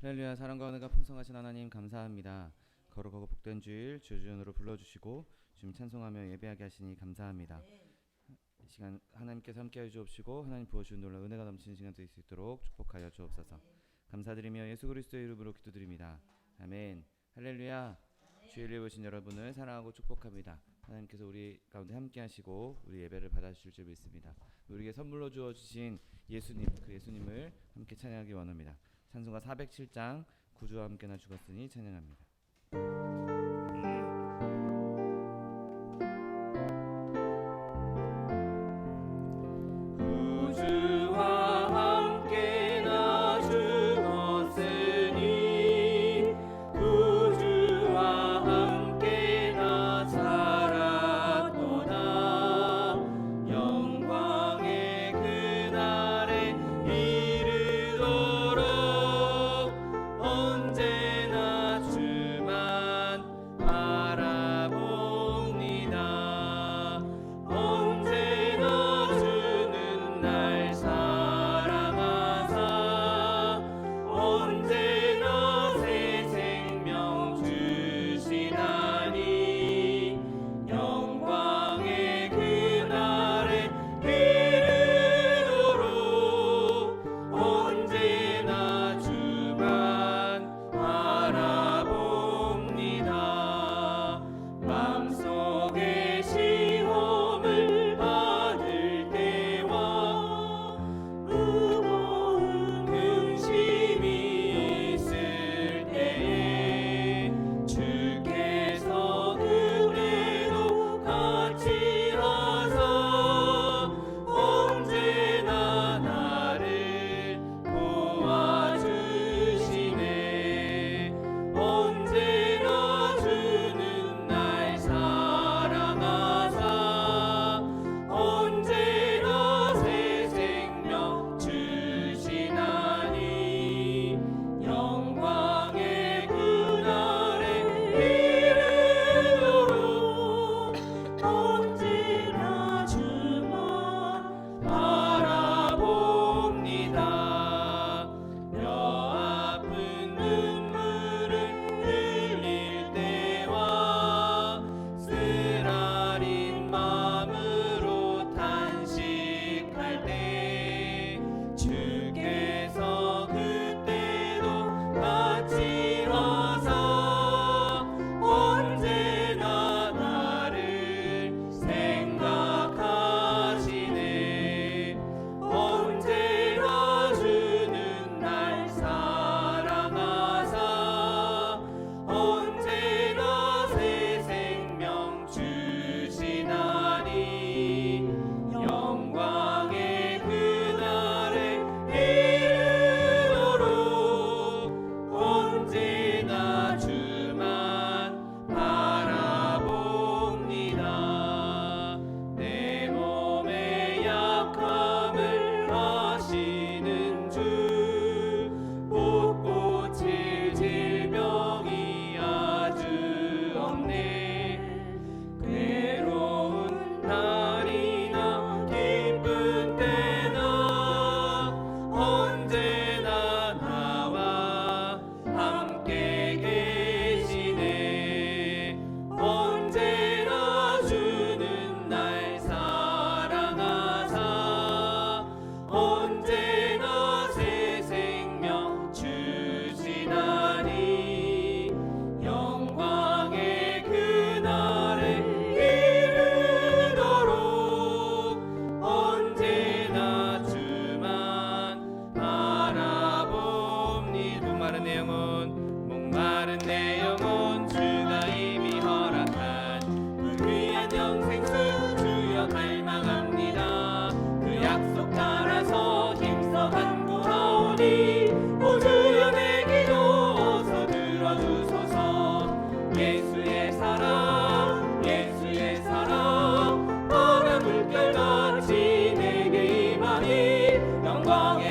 할렐루야. 사랑과 은혜가 풍성하신 하나님 감사합니다. 거룩하고 복된 주일 주주연으로 불러주시고 주님 찬송하며 예배하게 하시니 감사합니다. 이 시간 하나님께서 함께하여 주옵시고 하나님 부어주신 놀라운 은혜가 넘치는 시간 될 수 있도록 축복하여 주옵소서. 감사드리며 예수 그리스도의 이름으로 기도드립니다. 아멘. 할렐루야. 주일에 오신 여러분을 사랑하고 축복합니다. 하나님께서 우리 가운데 함께하시고 우리 예배를 받아주실 줄 믿습니다. 우리에게 선물로 주어주신 예수님, 그 예수님을 함께 찬양하기 원합니다. 찬송가 407장 구주와 함께나 죽었으니 찬양합니다.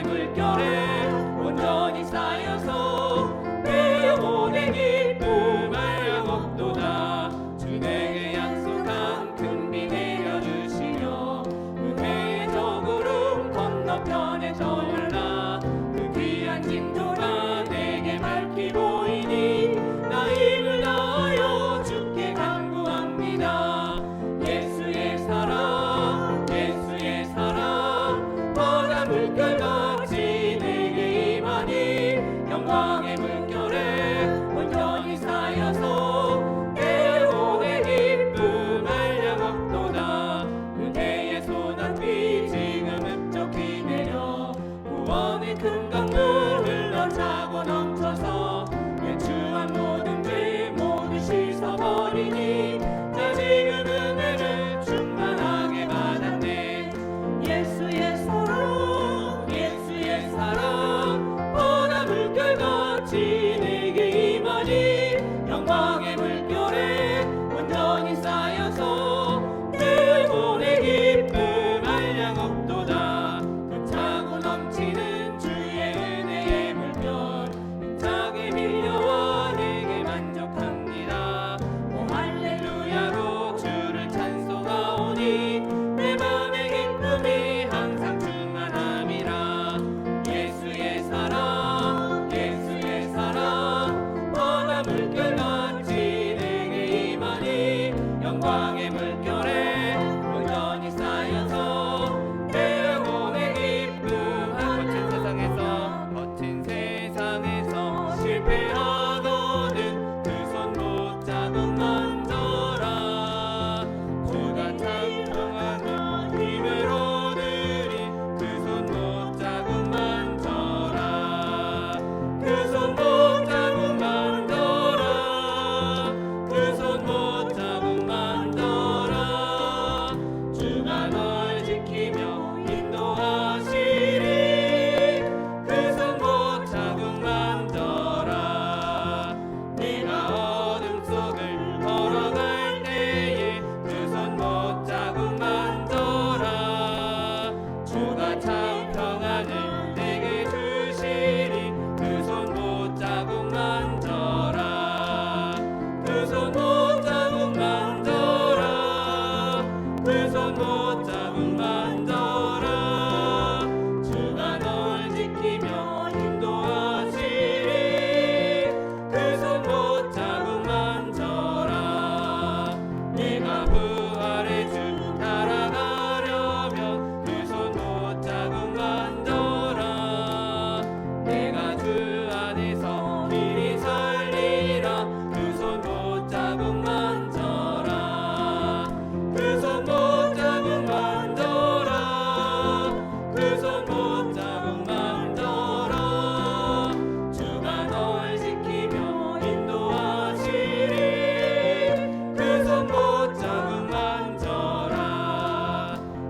물결에 온전히 쌓여서 내 영혼의 기쁨 영광의 물결에 온전히 쌓여서 내 영혼의 기쁨 알량없도다. 은혜의 소낙비 지금 흡족히 내려 구원의 큰 강물 흘러차고 넘쳐서 예추한 모든 죄 모두 씻어버리니 자 지금 은혜를 충만하게 받았네. 예수의 사랑 예수의 사랑 보다 물결같이 내게 임하니 영광의 물결에 온전히 쌓여서 내 영혼의 기쁨 알량없도다. 차고 넘치는 주의 은혜의 물결 힘차게 밀려와 내게 만족합니다. 오 할렐루야로 주를 찬송하오니 내 맘의 기쁨이 항상 충만함이라. 예수의 사랑 예수의 사랑 보다 물결같이 내게 임하니 영광의 물결에 온전히 쌓여서 내 영혼의 기쁨. 거친 세상에서 실패하거든 그 손 못 자국 만져라. 주가 찬송하는 힘을 얻으리 그 손 못 자국 만져라. 그 손 못 자국 만져라. 그 손 못 자국 만져라. 주가 널 지키며 인도하시리 그 손 못 자국 만져라. 내가 어둠 속을 걸어갈 때에 그 손 못 자국 만져라. 주가 참 평안을 내게 주시리 그 손 못 자국 만져라. 그 손 못 자국 만져라. 그 손 못 자국 만져라. 주가 널 지키며 인도하시리 그 손 못 자국 만져라. 내가 부활의 주 따라가려면 그 손 못 자국 만져라. 내가 주 안에서 길이 살리라 그 손 못 자국 만져라. 그 손 못 자국 만져라. 그 손 못 자국 만져라. 주가 널 지키며 인도하시리 그 손 못 자국 만져라.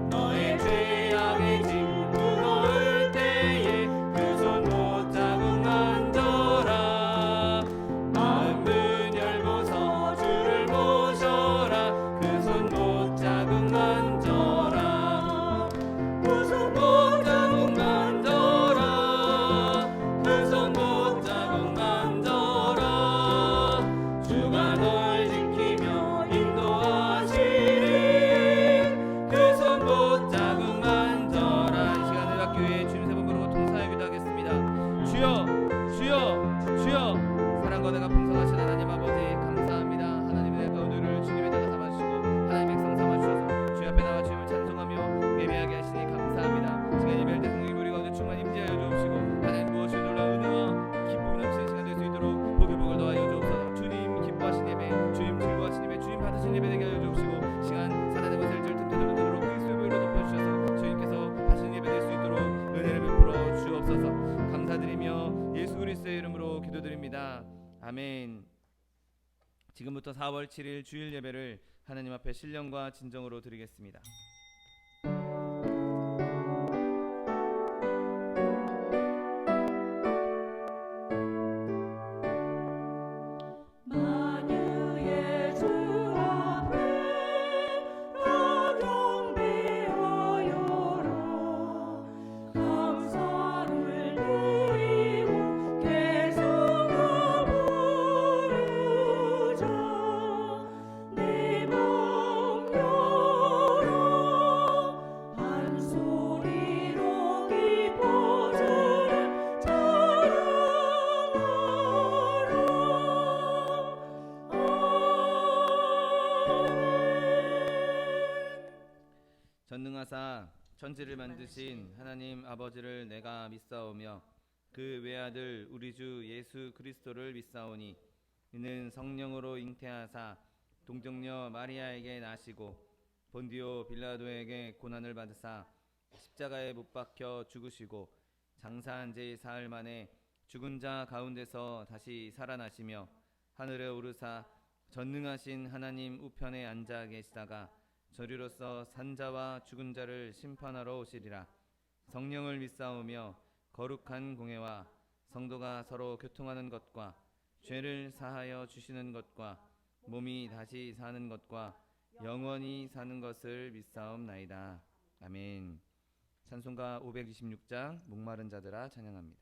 너의 죄악의 짐 무거울 때에 그 손 못 자국 만져라. 마음 문 열고서 주를 모셔라 그 손 못 자국 만져라. 그 손 못 자국 만져라. 그 손 못 자국 만져라. 주가 널 지키며 인도하시리 그 손 못 자국 만져라. 이 시간을 학교에 주님 세 번 부르고 통사에 기도하겠습니다. 주여 주여 주여. 사랑과 내가 풍성하신 하나님 아버지 감사합니다. 하나님의 내 오늘을 주님의 나라 삼아주시고 하나님의 백성 삼아주셔서 주의 앞에 나와 주님을 찬송하며 예배하게 하시니 감사합니다. 시간 예배할 때 성령님 우리 가운데 충만히 임재하여 주옵시고 하나님 무엇이 놀라운 은혜와 기쁨이 넘치는 시간 될 수 있도록 복의 복을 더하여 주옵소서. 주님 기뻐하신 예배 주님 즐거워하신 예배 주님 받으신 예배 되게 하여 주옵시고 시간 사단의 것을 절 틈타지 못하도록 그리스도의 보혈로 덮어주셔서 주님께서 하시는 예배 될 수 있도록 은혜를 베풀어 주옵소서. 감사드리며 예수 그리스도의 이름으로 기도드립니다. 아멘. 지금부터 4월 7일 주일 예배를 하나님 앞에 신령과 진정으로 드리겠습니다. 만유의 주 앞에 나 경배하여라. 감사를 드리고 계속나 부르자. 내 맘 열어 한 소리로 기뻐 주를 찬양하라. 전능하사 천지를 만드신 하나님 아버지를 내가 믿사오며 그 외아들 우리 주 예수 그리스도를 믿사오니 이는 성령으로 잉태하사 동정녀 마리아에게 나시고 본디오 빌라도에게 고난을 받으사 십자가에 못 박혀 죽으시고 장사한 지 사흘 만에 죽은 자 가운데서 다시 살아나시며 하늘에 오르사 전능하신 하나님 우편에 앉아 계시다가 저리로서 산자와 죽은 자를 심판하러 오시리라. 성령을 믿사오며 거룩한 공회와 성도가 서로 교통하는 것과 죄를 사하여 주시는 것과 몸이 다시 사는 것과 영원히 사는 것을 믿사옵나이다. 아멘. 찬송가 526장 목마른 자들아 찬양합니다.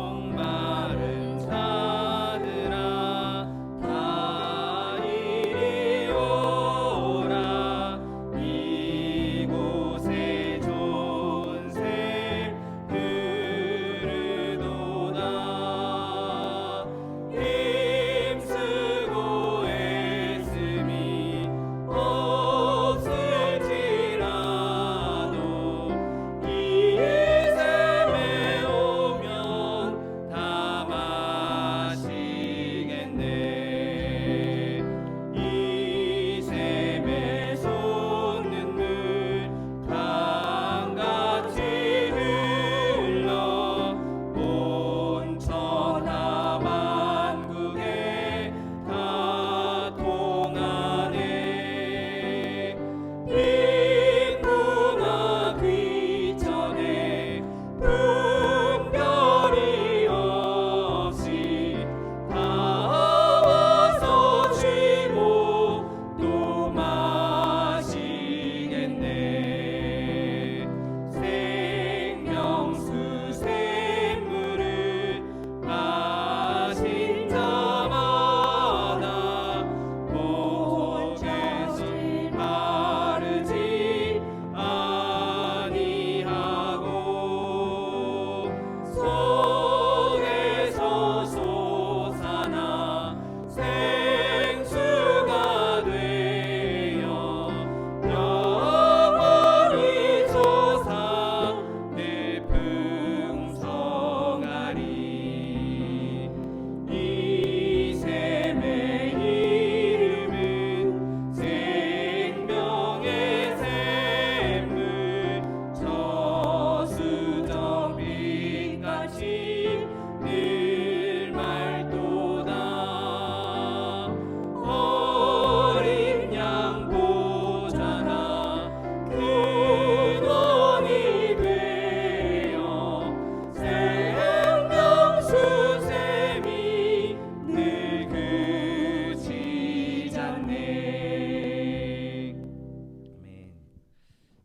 목마른 자들아 다 이리 오라. 이곳에 좋은 새 흐르도다. 힘쓰고 애씀이 없을지라도 이 샘에 오면 다 마시겠네. 이 샘에 솟는 물 강같이 흘러 온 천하 만국에 다 통하네. 빈궁아 귀천에 분별이 없이 다 와서 쉬고 또 마시겠네. 생명수 샘물을 마신 자마다 목에서 마르지 아니하고 속에서 솟아나 생수가 되어 영원히 솟아 내풍성하리. 이 샘의 이름은 생명의 샘물. 저수정 빛같이 늘 맑도다. 어린 양 보잖아 근원이 되어 생명수 샘이 늘 그치지 않네. 아멘.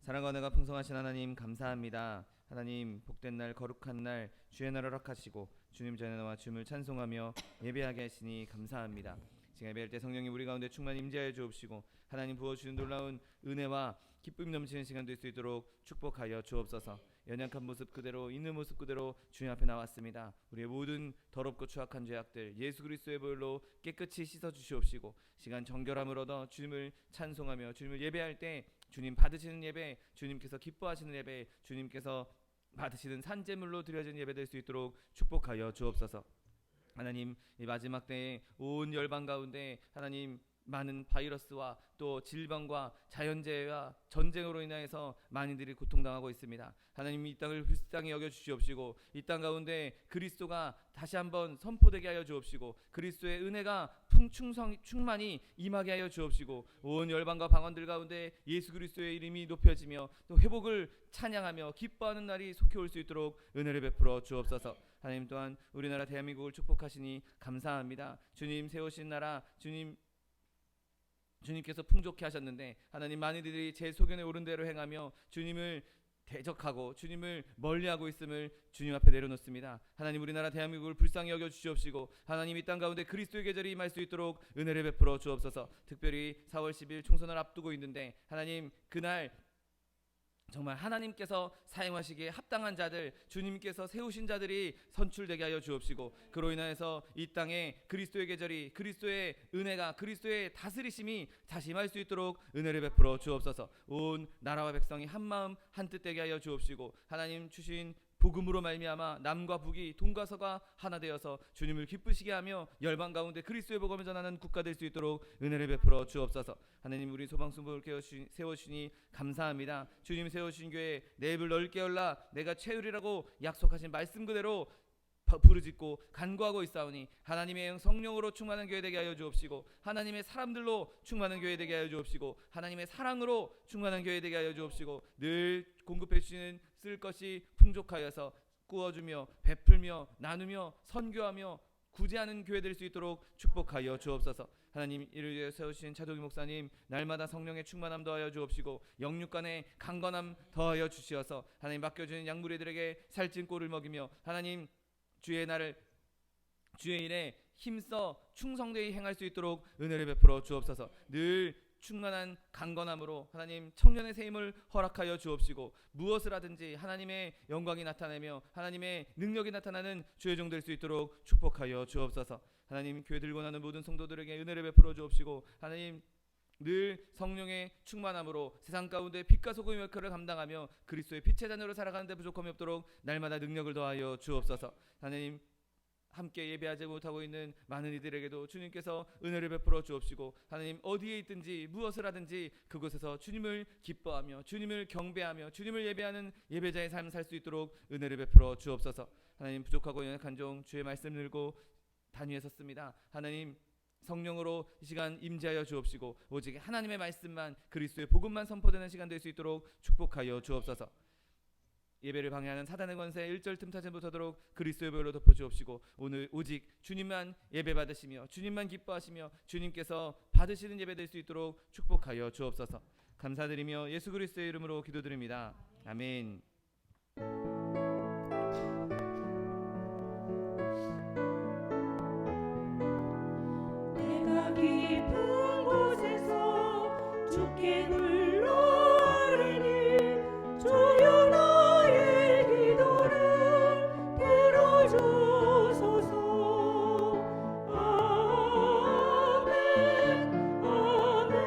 사랑과 은혜가 풍성하신 하나님 감사합니다. 하나님 복된 날 거룩한 날 주의 날을 허락하시고 주님 전에 나와 주님을 찬송하며 예배하게 하시니 감사합니다. 지금 예배할 때 성령이 우리 가운데 충만 임재하여 주옵시고 하나님 부어주신 놀라운 은혜와 기쁨 넘치는 시간 될 수 있도록 축복하여 주옵소서. 연약한 모습 그대로 있는 모습 그대로 주님 앞에 나왔습니다. 우리의 모든 더럽고 추악한 죄악들 예수 그리스도의 보혈로 깨끗이 씻어 주시옵시고 시간 정결함을 얻어 주님을 찬송하며 주님을 예배할 때 주님 받으시는 예배, 주님께서 기뻐하시는 예배, 주님께서 받으시는 산제물로 드려진 예배 될 수 있도록 축복하여 주옵소서. 하나님 이 마지막 때에 온 열방 가운데 하나님 많은 바이러스와 또 질병과 자연재해와 전쟁으로 인하여서 많이들이 고통당하고 있습니다. 하나님 이 땅을 불쌍히 여겨 주시옵시고 이 땅 가운데 그리스도가 다시 한번 선포되게 하여 주옵시고 그리스도의 은혜가 충만히 임하게 하여 주옵시고 온 열방과 방언들 가운데 예수 그리스도의 이름이 높여지며 또 회복을 찬양하며 기뻐하는 날이 속히 올 수 있도록 은혜를 베풀어 주옵소서. 하나님 또한 우리나라 대한민국을 축복하시니 감사합니다. 주님 세우신 나라 주님께서 풍족해 하셨는데 하나님 많이들이 제 소견에 오른 대로 행하며 주님을 대적하고 주님을 멀리하고 있음을 주님 앞에 내려놓습니다. 하나님 우리나라 대한민국을 불쌍히 여겨 주시옵시고 하나님 이 땅 가운데 그리스도의 계절이 임할 수 있도록 은혜를 베풀어 주옵소서. 특별히 4월 10일 총선을 앞두고 있는데 하나님 그날 정말 하나님께서 사용하시기에 합당한 자들, 주님께서 세우신 자들이 선출되게 하여 주옵시고, 그로 인하여서 이 땅에 그리스도의 계절이, 그리스도의 은혜가, 그리스도의 다스리심이 다시 임할 수 있도록 은혜를 베풀어 주옵소서. 온 나라와 백성이 한 마음 한 뜻 되게 하여 주옵시고, 하나님 주신 복음으로 말미암아 남과 북이 동과 서가 하나 되어서 주님을 기쁘시게 하며 열방 가운데 그리스도의 복음을 전하는 국가 될 수 있도록 은혜를 베풀어 주옵소서. 하나님, 우리 소방수목을 세워주시니 감사합니다. 주님 세우신 교회 내 입을 넓게 열라, 내가 채우리라고 약속하신 말씀 그대로 부르짖고 간구하고 있사오니, 하나님의 성령으로 충만한 교회 되게 하여 주옵시고, 하나님의 사람들로 충만한 교회 되게 하여 주옵시고, 하나님의 사랑으로 충만한 교회 되게 하여 주옵시고, 늘 공급해 주시는 쓸 것이 풍족하여서 꾸어주며 베풀며 나누며 선교하며 구제하는 교회 될 수 있도록 축복하여 주옵소서. 하나님, 이를 위해 세우신 차도기 목사님 날마다 성령의 충만함 더하여 주옵시고, 영육간의 강건함 더하여 주시어서 하나님 맡겨주는 양무리들에게 살찐 꼴을 먹이며, 하나님 주의 일에 힘써 충성되이 행할 수 있도록 은혜를 베풀어 주옵소서. 늘 충만한 강건함으로 하나님 청년의 새 힘을 허락하여 주옵시고, 무엇을 하든지 하나님의 영광이 나타나며 하나님의 능력이 나타나는 주의 종 될 수 있도록 축복하여 주옵소서. 하나님, 교회 들고 나는 모든 성도들에게 은혜를 베풀어 주옵시고, 하나님 늘 성령의 충만함으로 세상 가운데 빛과 소금의 역할을 감당하며 그리스도의 빛의 자녀로 살아가는 데 부족함이 없도록 날마다 능력을 더하여 주옵소서. 하나님, 함께 예배하지 못하고 있는 많은 이들에게도 주님께서 은혜를 베풀어 주옵시고, 하나님 어디에 있든지 무엇을 하든지 그곳에서 주님을 기뻐하며 주님을 경배하며 주님을 예배하는 예배자의 삶을 살 수 있도록 은혜를 베풀어 주옵소서. 하나님, 부족하고 연약한 종 주의 말씀 들고 단위에 섰습니다. 하나님, 성령으로 이 시간 임재하여 주옵시고, 오직 하나님의 말씀만, 그리스도의 복음만 선포되는 시간 될 수 있도록 축복하여 주옵소서. 예배를 방해하는 사단의 권세 일절 틈타지 못하도록 그리스도의 보혈로 덮어 주옵시고, 오늘 오직 주님만 예배 받으시며 주님만 기뻐하시며 주님께서 받으시는 예배 될 수 있도록 축복하여 주옵소서. 감사드리며 예수 그리스도의 이름으로 기도드립니다. 아멘. 내가 깊은 곳에서 주께 불러오르니 주여 나의 기도를 들어주소서. 아멘 아멘.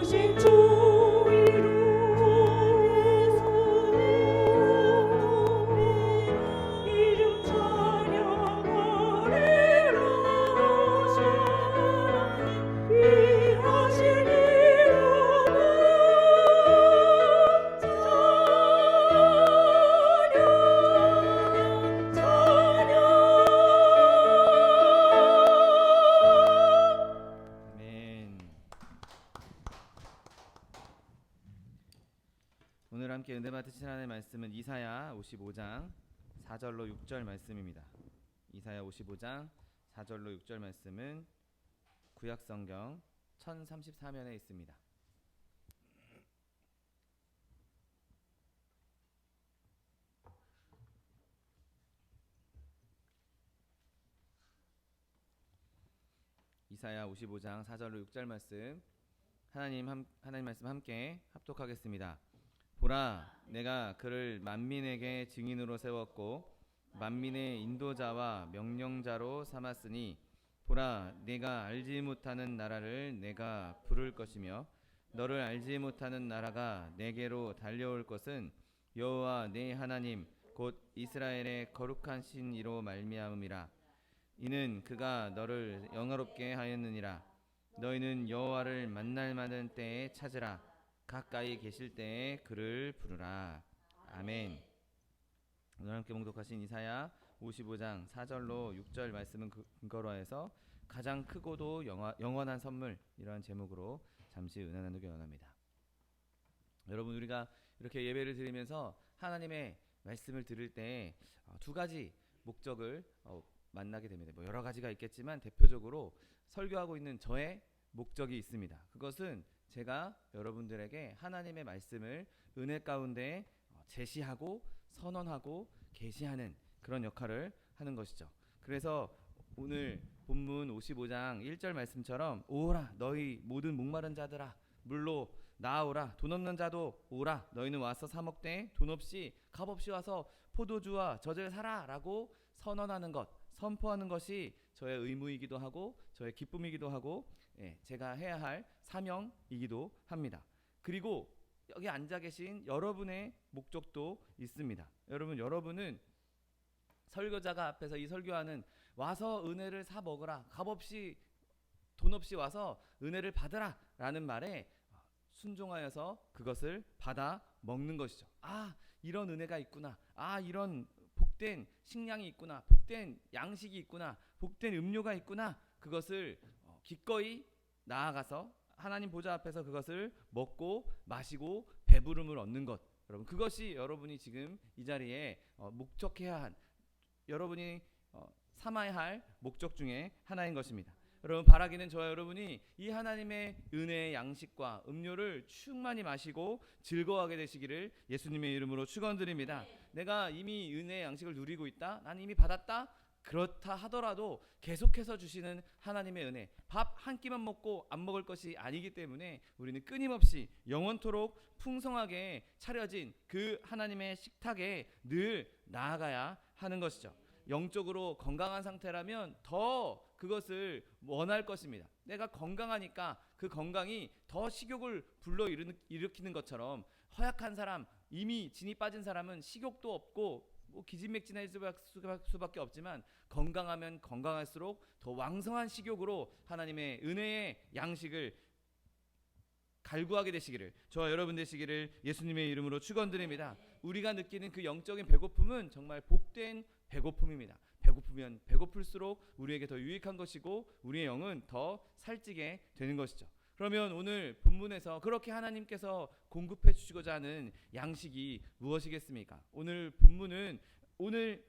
오신 주 이름 찬양하리라 귀하신 이름을 아멘. 오늘 함께 은혜 받으신 하나님의 말씀은 이사야 55장 4절로 6절 말씀입니다. 이사야 55장 4절로 6절 말씀은 구약성경 1034면에 있습니다. 이사야 55장 4절로 6절 말씀 하나님 말씀 함께 합독하겠습니다. 보라, 내가 그를 만민에게 증인으로 세웠고 만민의 인도자와 명령자로 삼았으니 보라, 내가 알지 못하는 나라를 내가 부를 것이며 너를 알지 못하는 나라가 내게로 달려올 것은 여호와 내 하나님 곧 이스라엘의 거룩한 신이로 말미암음이라. 이는 그가 너를 영화롭게 하였느니라. 너희는 여호와를 만날 만한 때에 찾으라. 가까이 계실 때에 그를 부르라. 아멘. 오늘 함께 봉독하신 이사야 55장 4절로 6절 말씀은 근거로 해서 가장 크고도 영원한 선물, 이러한 제목으로 잠시 은혜 나누기 원합니다. 여러분, 우리가 이렇게 예배를 드리면서 하나님의 말씀을 들을 때 두 가지 목적을 만나게 됩니다. 뭐 여러 가지가 있겠지만 대표적으로 설교하고 있는 저의 목적이 있습니다. 그것은 제가 여러분들에게 하나님의 말씀을 은혜 가운데 제시하고 선언하고 계시하는 그런 역할을 하는 것이죠. 그래서 오늘 본문 55장 1절 말씀처럼 오라 너희 모든 목마른 자들아 물로 나아오라. 돈 없는 자도 오라. 너희는 와서 사 먹되 돈 없이 값 없이 와서 포도주와 젖을 사라 라고 선언하는 것, 선포하는 것이 저의 의무이기도 하고 저의 기쁨이기도 하고 제가 해야 할 사명이기도 합니다. 그리고 여기 앉아 계신 여러분의 목적도 있습니다. 여러분은 설교자가 앞에서 이 설교하는 와서 은혜를 사 먹으라, 값없이 돈 없이 와서 은혜를 받으라 라는 말에 순종하여서 그것을 받아 먹는 것이죠. 아, 이런 은혜가 있구나. 아, 이런 복된 식량이 있구나. 복된 양식이 있구나. 복된 음료가 있구나. 그것을 기꺼이 나아가서 하나님 보좌 앞에서 그것을 먹고 마시고 배부름을 얻는 것. 여러분, 그것이 여러분이 지금 이 자리에 목적해야 한, 여러분이 삼아야 할 목적 중에 하나인 것입니다. 여러분, 바라기는 저와 여러분이 이 하나님의 은혜의 양식과 음료를 충만히 마시고 즐거워하게 되시기를 예수님의 이름으로 축원드립니다. 내가 이미 은혜의 양식을 누리고 있다, 난 이미 받았다, 그렇다 하더라도 계속해서 주시는 하나님의 은혜, 밥 한 끼만 먹고 안 먹을 것이 아니기 때문에 우리는 끊임없이 영원토록 풍성하게 차려진 그 하나님의 식탁에 늘 나아가야 하는 것이죠. 영적으로 건강한 상태라면 더 그것을 원할 것입니다. 내가 건강하니까 그 건강이 더 식욕을 불러일으키는 것처럼 허약한 사람, 이미 진이 빠진 사람은 식욕도 없고 기진맥진할 수밖에 없지만 건강하면 건강할수록 더 왕성한 식욕으로 하나님의 은혜의 양식을 갈구하게 되시기를, 저와 여러분 되시기를 예수님의 이름으로 축원드립니다. 우리가 느끼는 그 영적인 배고픔은 정말 복된 배고픔입니다. 배고프면 배고플수록 우리에게 더 유익한 것이고 우리의 영은 더 살찌게 되는 것이죠. 그러면 오늘 본문에서 그렇게 하나님께서 공급해 주시고자 하는 양식이 무엇이겠습니까? 오늘 본문은 오늘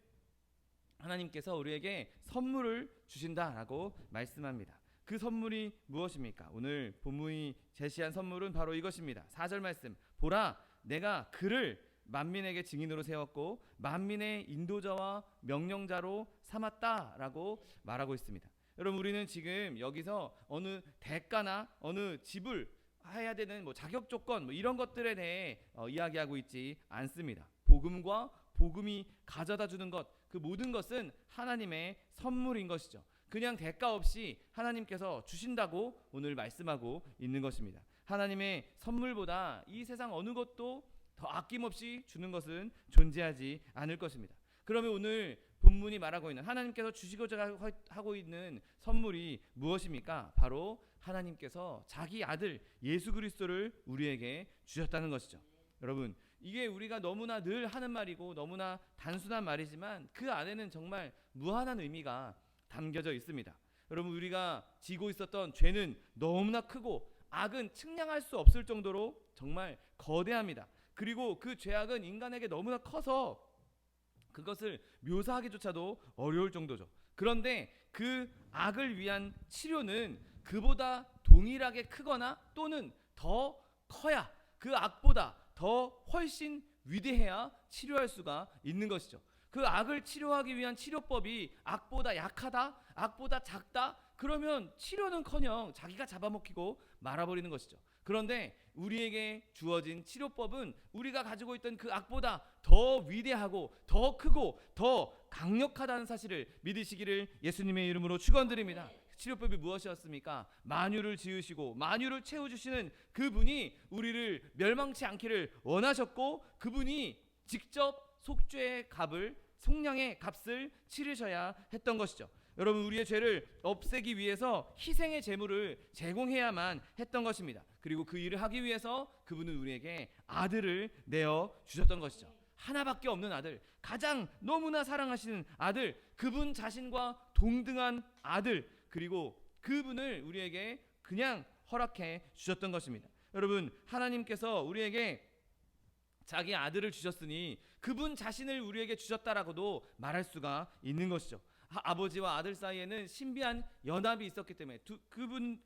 하나님께서 우리에게 선물을 주신다라고 말씀합니다. 그 선물이 무엇입니까? 오늘 본문이 제시한 선물은 바로 이것입니다. 4절 말씀, 보라 내가 그를 만민에게 증인으로 세웠고 만민의 인도자와 명령자로 삼았다라고 말하고 있습니다. 여러분, 우리는 지금 여기서 어느 대가나 어느 지불 해야 되는 자격 조건 이런 것들에 대해 이야기하고 있지 않습니다. 복음과 복음이 가져다 주는 것, 그 모든 것은 하나님의 선물인 것이죠. 그냥 대가 없이 하나님께서 주신다고 오늘 말씀하고 있는 것입니다. 하나님의 선물보다 이 세상 어느 것도 더 아낌없이 주는 것은 존재하지 않을 것입니다. 그러면 오늘 본문이 말하고 있는 하나님께서 주시고자 하고 있는 선물이 무엇입니까? 바로 하나님께서 자기 아들 예수 그리스도를 우리에게 주셨다는 것이죠. 여러분, 이게 우리가 너무나 늘 하는 말이고 너무나 단순한 말이지만 그 안에는 정말 무한한 의미가 담겨져 있습니다. 여러분, 우리가 지고 있었던 죄는 너무나 크고 악은 측량할 수 없을 정도로 정말 거대합니다. 그리고 그 죄악은 인간에게 너무나 커서 그것을 묘사하기조차도 어려울 정도죠. 그런데 그 악을 위한 치료는 그보다 동일하게 크거나 또는 더 커야, 그 악보다 더 훨씬 위대해야 치료할 수가 있는 것이죠. 그 악을 치료하기 위한 치료법이 악보다 약하다, 악보다 작다, 그러면 치료는커녕 자기가 잡아먹히고 말아버리는 것이죠. 그런데 우리에게 주어진 치료법은 우리가 가지고 있던 그 악보다 더 위대하고 더 크고 더 강력하다는 사실을 믿으시기를 예수님의 이름으로 축원드립니다. 치료법이 무엇이었습니까? 만유를 지으시고 만유를 채워주시는 그분이 우리를 멸망치 않기를 원하셨고, 그분이 직접 속죄의 값을, 속량의 값을 치르셔야 했던 것이죠. 여러분, 우리의 죄를 없애기 위해서 희생의 제물을 제공해야만 했던 것입니다. 그리고 그 일을 하기 위해서 그분은 우리에게 아들을 내어 주셨던 것이죠. 하나밖에 없는 아들, 가장 너무나 사랑하시는 아들, 그분 자신과 동등한 아들, 그리고 그분을 우리에게 그냥 허락해 주셨던 것입니다. 여러분, 하나님께서 우리에게 자기 아들을 주셨으니 그분 자신을 우리에게 주셨다라고도 말할 수가 있는 것이죠. 아버지와 아들 사이에는 신비한 연합이 있었기 때문에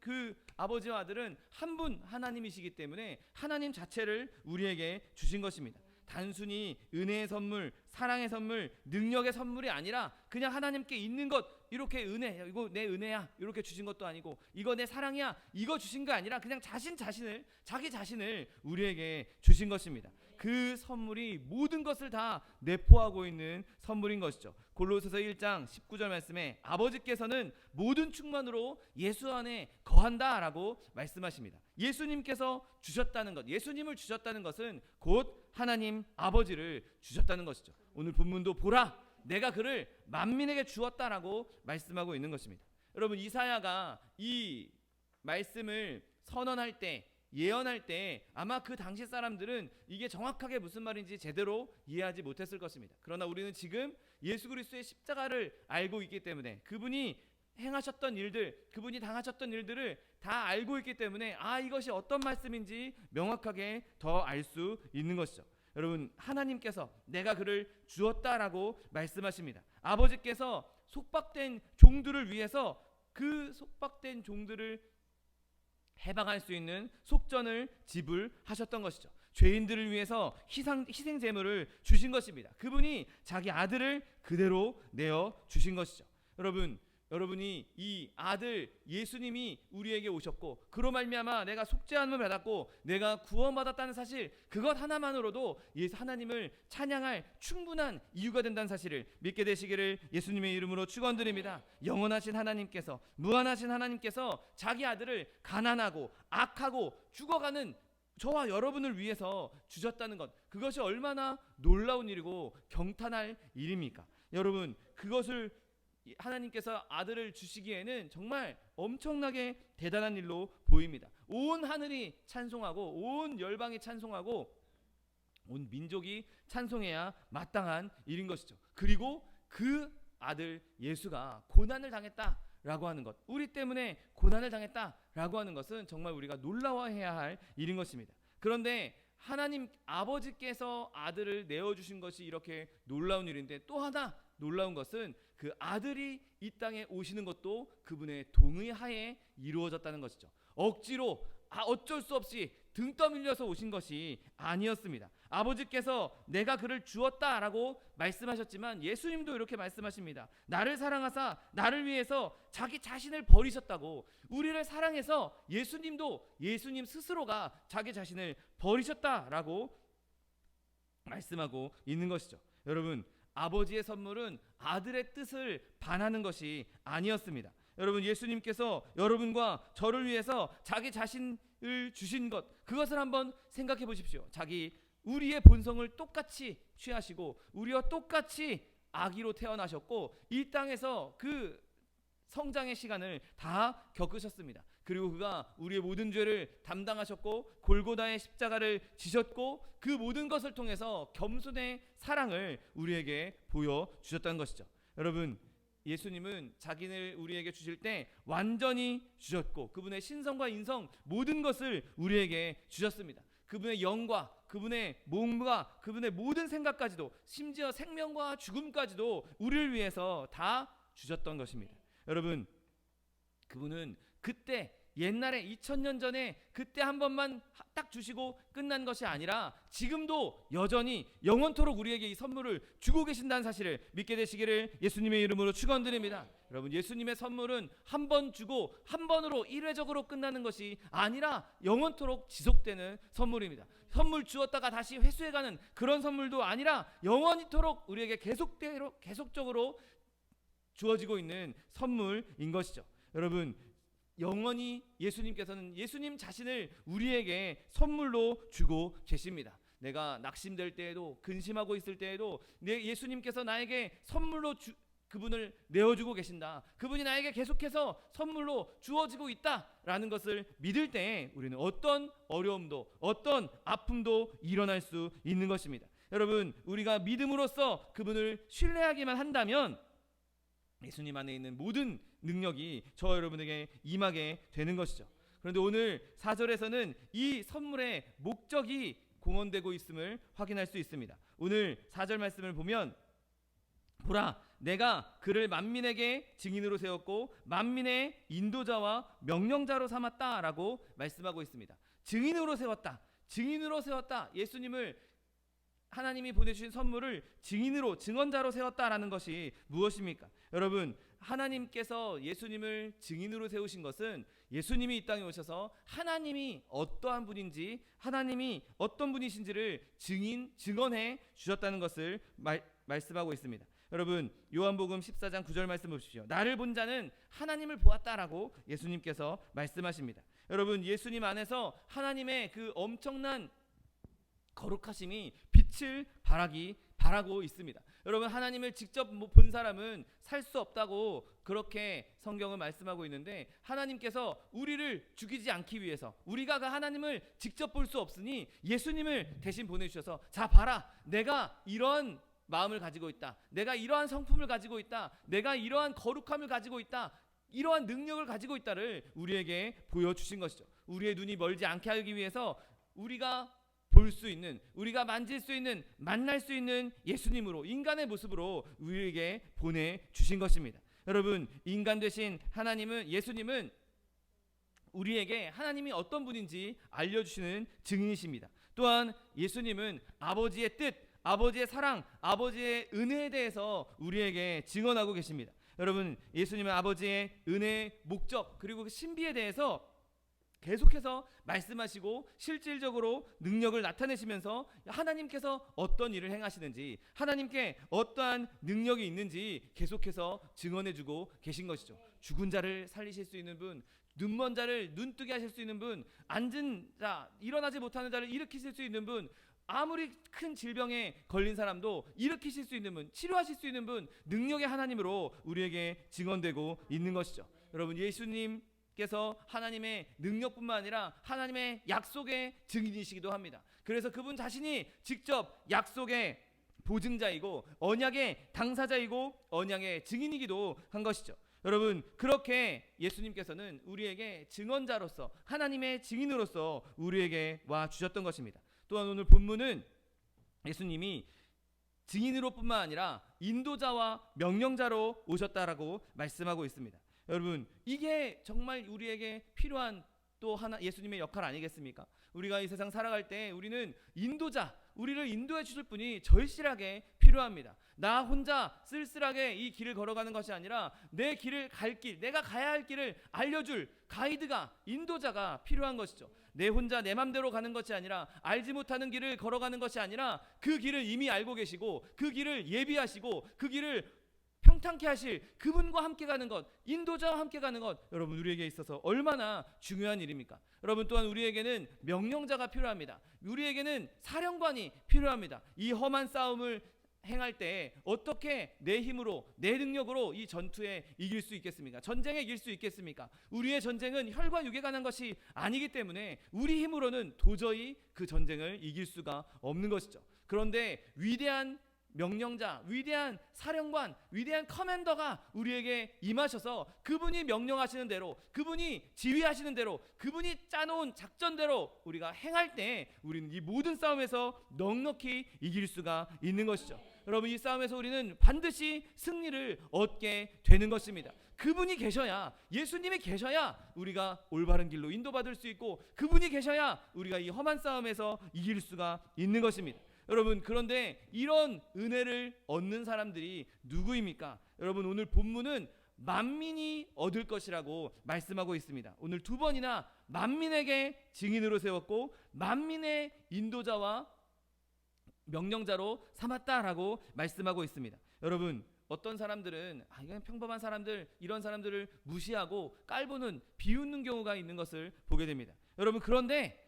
그 아버지와 아들은 한 분 하나님이시기 때문에 하나님 자체를 우리에게 주신 것입니다. 단순히 은혜의 선물, 사랑의 선물, 능력의 선물이 아니라 그냥 하나님께 있는 것, 이렇게 은혜, 이거 내 은혜야, 이렇게 주신 것도 아니고 이거 내 사랑이야, 이거 주신 거 아니라 그냥 자기 자신을 우리에게 주신 것입니다. 그 선물이 모든 것을 다 내포하고 있는 선물인 것이죠. 골로새서 1장 19절 말씀에 아버지께서는 모든 충만으로 예수 안에 거한다라고 말씀하십니다. 예수님께서 주셨다는 것, 예수님을 주셨다는 것은 곧 하나님 아버지를 주셨다는 것이죠. 오늘 본문도 보라, 내가 그를 만민에게 주었다라고 말씀하고 있는 것입니다. 여러분, 이사야가 이 말씀을 선언할 때, 예언할 때 아마 그 당시 사람들은 이게 정확하게 무슨 말인지 제대로 이해하지 못했을 것입니다. 그러나 우리는 지금 예수 그리스도의 십자가를 알고 있기 때문에 그분이 행하셨던 일들, 그분이 당하셨던 일들을 다 알고 있기 때문에 이것이 어떤 말씀인지 명확하게 더 알 수 있는 것이죠. 여러분, 하나님께서 내가 그를 주었다라고 말씀하십니다. 아버지께서 속박된 종들을 위해서 그 속박된 종들을 해방할 수 있는 속전을 지불하셨던 것이죠. 죄인들을 위해서 희생 제물을 주신 것입니다. 그분이 자기 아들을 그대로 내어 주신 것이죠. 여러분이 이 아들 예수님이 우리에게 오셨고 그로 말미암아 내가 속죄함을 받았고 내가 구원받았다는 사실, 그것 하나만으로도 하나님을 찬양할 충분한 이유가 된다는 사실을 믿게 되시기를 예수님의 이름으로 축원드립니다. 영원하신 하나님께서, 무한하신 하나님께서 자기 아들을 가난하고 악하고 죽어가는 저와 여러분을 위해서 주셨다는 것, 그것이 얼마나 놀라운 일이고 경탄할 일입니까? 여러분, 그것을 하나님께서 아들을 주시기에는 정말 엄청나게 대단한 일로 보입니다. 온 하늘이 찬송하고 온 열방이 찬송하고 온 민족이 찬송해야 마땅한 일인 것이죠. 그리고 그 아들 예수가 고난을 당했다라고 하는 것, 우리 때문에 고난을 당했다라고 하는 것은 정말 우리가 놀라워해야 할 일인 것입니다. 그런데 하나님 아버지께서 아들을 내어주신 것이 이렇게 놀라운 일인데, 또 하나 놀라운 것은 그 아들이 이 땅에 오시는 것도 그분의 동의 하에 이루어졌다는 것이죠. 억지로 어쩔 수 없이 등 떠밀려서 오신 것이 아니었습니다. 아버지께서 내가 그를 주었다라고 말씀하셨지만 예수님도 이렇게 말씀하십니다. 나를 사랑하사 나를 위해서 자기 자신을 버리셨다고. 우리를 사랑해서 예수님 스스로가 자기 자신을 버리셨다라고 말씀하고 있는 것이죠. 여러분, 아버지의 선물은 아들의 뜻을 반하는 것이 아니었습니다. 여러분, 예수님께서 여러분과 저를 위해서 자기 자신을 주신 것, 그것을 한번 생각해 보십시오. 우리의 본성을 똑같이 취하시고 우리와 똑같이 아기로 태어나셨고 이 땅에서 그 성장의 시간을 다 겪으셨습니다. 그리고 그가 우리의 모든 죄를 담당하셨고 골고다의 십자가를 지셨고 그 모든 것을 통해서 겸손의 사랑을 우리에게 보여주셨다는 것이죠. 여러분, 예수님은 자기를 우리에게 주실 때 완전히 주셨고 그분의 신성과 인성 모든 것을 우리에게 주셨습니다. 그분의 영과 그분의 몸과 그분의 모든 생각까지도 심지어 생명과 죽음까지도 우리를 위해서 다 주셨던 것입니다. 여러분, 그분은 그때 옛날에 2000년 전에 그때 한 번만 딱 주시고 끝난 것이 아니라 지금도 여전히 영원토록 우리에게 이 선물을 주고 계신다는 사실을 믿게 되시기를 예수님의 이름으로 축원드립니다. 여러분, 예수님의 선물은 한 번 주고 한 번으로 일회적으로 끝나는 것이 아니라 영원토록 지속되는 선물입니다. 선물 주었다가 다시 회수해가는 그런 선물도 아니라 영원히토록 우리에게 계속적으로 주어지고 있는 선물인 것이죠. 여러분, 영원히 예수님께서는 예수님 자신을 우리에게 선물로 주고 계십니다. 내가 낙심될 때에도 근심하고 있을 때에도 예수님께서 나에게 선물로 그분을 내어주고 계신다. 그분이 나에게 계속해서 선물로 주어지고 있다라는 것을 믿을 때 우리는 어떤 어려움도 어떤 아픔도 일어날 수 있는 것입니다. 여러분, 우리가 믿음으로써 그분을 신뢰하기만 한다면 예수님 안에 있는 모든 능력이 저 여러분에게 임하게 되는 것이죠. 그런데 오늘 4절에서는 이 선물의 목적이 공언되고 있음을 확인할 수 있습니다. 오늘 4절 말씀을 보면 보라, 내가 그를 만민에게 증인으로 세웠고 만민의 인도자와 명령자로 삼았다라고 말씀하고 있습니다. 증인으로 세웠다. 증인으로 세웠다. 예수님을 하나님이 보내주신 선물을 증인으로 증언자로 세웠다라는 것이 무엇입니까? 여러분, 하나님께서 예수님을 증인으로 세우신 것은 예수님이 이 땅에 오셔서 하나님이 어떠한 분인지 하나님이 어떤 분이신지를 증언해 주셨다는 것을 말씀하고 있습니다. 여러분, 요한복음 14장 9절 말씀 보십시오. 나를 본 자는 하나님을 보았다라고 예수님께서 말씀하십니다. 여러분, 예수님 안에서 하나님의 그 엄청난 거룩하심이 빛을 발하고 있습니다. 여러분, 하나님을 직접 본 사람은 살 수 없다고 그렇게 성경은 말씀하고 있는데 하나님께서 우리를 죽이지 않기 위해서 우리가 그 하나님을 직접 볼 수 없으니 예수님을 대신 보내주셔서 자 봐라, 내가 이런 마음을 가지고 있다. 내가 이러한 성품을 가지고 있다. 내가 이러한 거룩함을 가지고 있다. 이러한 능력을 가지고 있다를 우리에게 보여주신 것이죠. 우리의 눈이 멀지 않게 하기 위해서 우리가 볼 수 있는, 우리가 만질 수 있는, 만날 수 있는 예수님으로 인간의 모습으로 우리에게 보내주신 것입니다. 여러분, 인간 되신 예수님은 우리에게 하나님이 어떤 분인지 알려주시는 증인이십니다. 또한 예수님은 아버지의 뜻, 아버지의 사랑, 아버지의 은혜에 대해서 우리에게 증언하고 계십니다. 여러분, 예수님은 아버지의 은혜의 목적 그리고 그 신비에 대해서 계속해서 말씀하시고 실질적으로 능력을 나타내시면서 하나님께서 어떤 일을 행하시는지 하나님께 어떠한 능력이 있는지 계속해서 증언해주고 계신 것이죠. 죽은 자를 살리실 수 있는 분, 눈먼 자를 눈뜨게 하실 수 있는 분, 앉은 자, 일어나지 못하는 자를 일으키실 수 있는 분, 아무리 큰 질병에 걸린 사람도 일으키실 수 있는 분, 치료하실 수 있는 분, 능력의 하나님으로 우리에게 증언되고 있는 것이죠. 여러분, 예수님께서 하나님의 능력뿐만 아니라 하나님의 약속의 증인이시기도 합니다. 그래서 그분 자신이 직접 약속의 보증자이고 언약의 당사자이고 언약의 증인이기도 한 것이죠. 여러분, 그렇게 예수님께서는 우리에게 증언자로서 하나님의 증인으로서 우리에게 와 주셨던 것입니다. 또한 오늘 본문은 예수님이 증인으로 뿐만 아니라 인도자와 명령자로 오셨다라고 말씀하고 있습니다. 여러분, 이게 정말 우리에게 필요한 또 하나 예수님의 역할 아니겠습니까? 우리가 이 세상 살아갈 때 우리는 인도자, 우리를 인도해 주실 분이 절실하게 필요합니다. 나 혼자 쓸쓸하게 이 길을 걸어가는 것이 아니라 내 길을 갈 길, 내가 가야 할 길을 알려줄 가이드가, 인도자가 필요한 것이죠. 내 혼자 내 맘대로 가는 것이 아니라 알지 못하는 길을 걸어가는 것이 아니라 그 길을 이미 알고 계시고 그 길을 예비하시고 그 길을 평탄케 하실 그분과 함께 가는 것, 인도자와 함께 가는 것, 여러분 우리에게 있어서 얼마나 중요한 일입니까? 여러분 또한 우리에게는 명령자가 필요합니다. 우리에게는 사령관이 필요합니다. 이 험한 싸움을 행할 때 어떻게 내 힘으로 내 능력으로 이 전투에 이길 수 있겠습니까? 전쟁에 이길 수 있겠습니까? 우리의 전쟁은 혈과 육에 관한 것이 아니기 때문에 우리 힘으로는 도저히 그 전쟁을 이길 수가 없는 것이죠. 그런데 위대한 명령자, 위대한 사령관, 위대한 커맨더가 우리에게 임하셔서 그분이 명령하시는 대로, 그분이 지휘하시는 대로, 그분이 짜놓은 작전대로 우리가 행할 때 우리는 이 모든 싸움에서 넉넉히 이길 수가 있는 것이죠. 여러분 이 싸움에서 우리는 반드시 승리를 얻게 되는 것입니다. 그분이 계셔야, 예수님이 계셔야 우리가 올바른 길로 인도받을 수 있고, 그분이 계셔야 우리가 이 험한 싸움에서 이길 수가 있는 것입니다. 여러분 그런데 이런 은혜를 얻는 사람들이 누구입니까? 여러분 오늘 본문은 만민이 얻을 것이라고 말씀하고 있습니다. 오늘 두 번이나 만민에게 증인으로 세웠고 만민의 인도자와 명령자로 삼았다라고 말씀하고 있습니다. 여러분 어떤 사람들은 이건 평범한 사람들, 이런 사람들을 무시하고 깔보는 비웃는 경우가 있는 것을 보게 됩니다. 여러분 그런데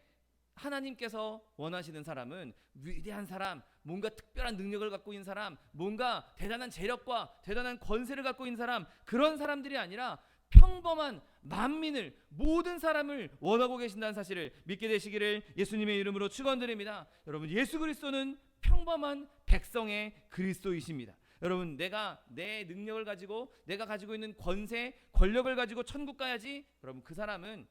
하나님께서 원하시는 사람은 위대한 사람, 뭔가 특별한 능력을 갖고 있는 사람, 뭔가 대단한 재력과 대단한 권세를 갖고 있는 사람, 그런 사람들이 아니라 평범한 만민을, 모든 사람을 원하고 계신다는 사실을 믿게 되시기를 예수님의 이름으로 축원드립니다. 여러분 예수 그리스도는 평범한 백성의 그리스도이십니다. 여러분 내가 내 능력을 가지고 내가 가지고 있는 권세, 권력을 가지고 천국 가야지, 여러분 그 사람은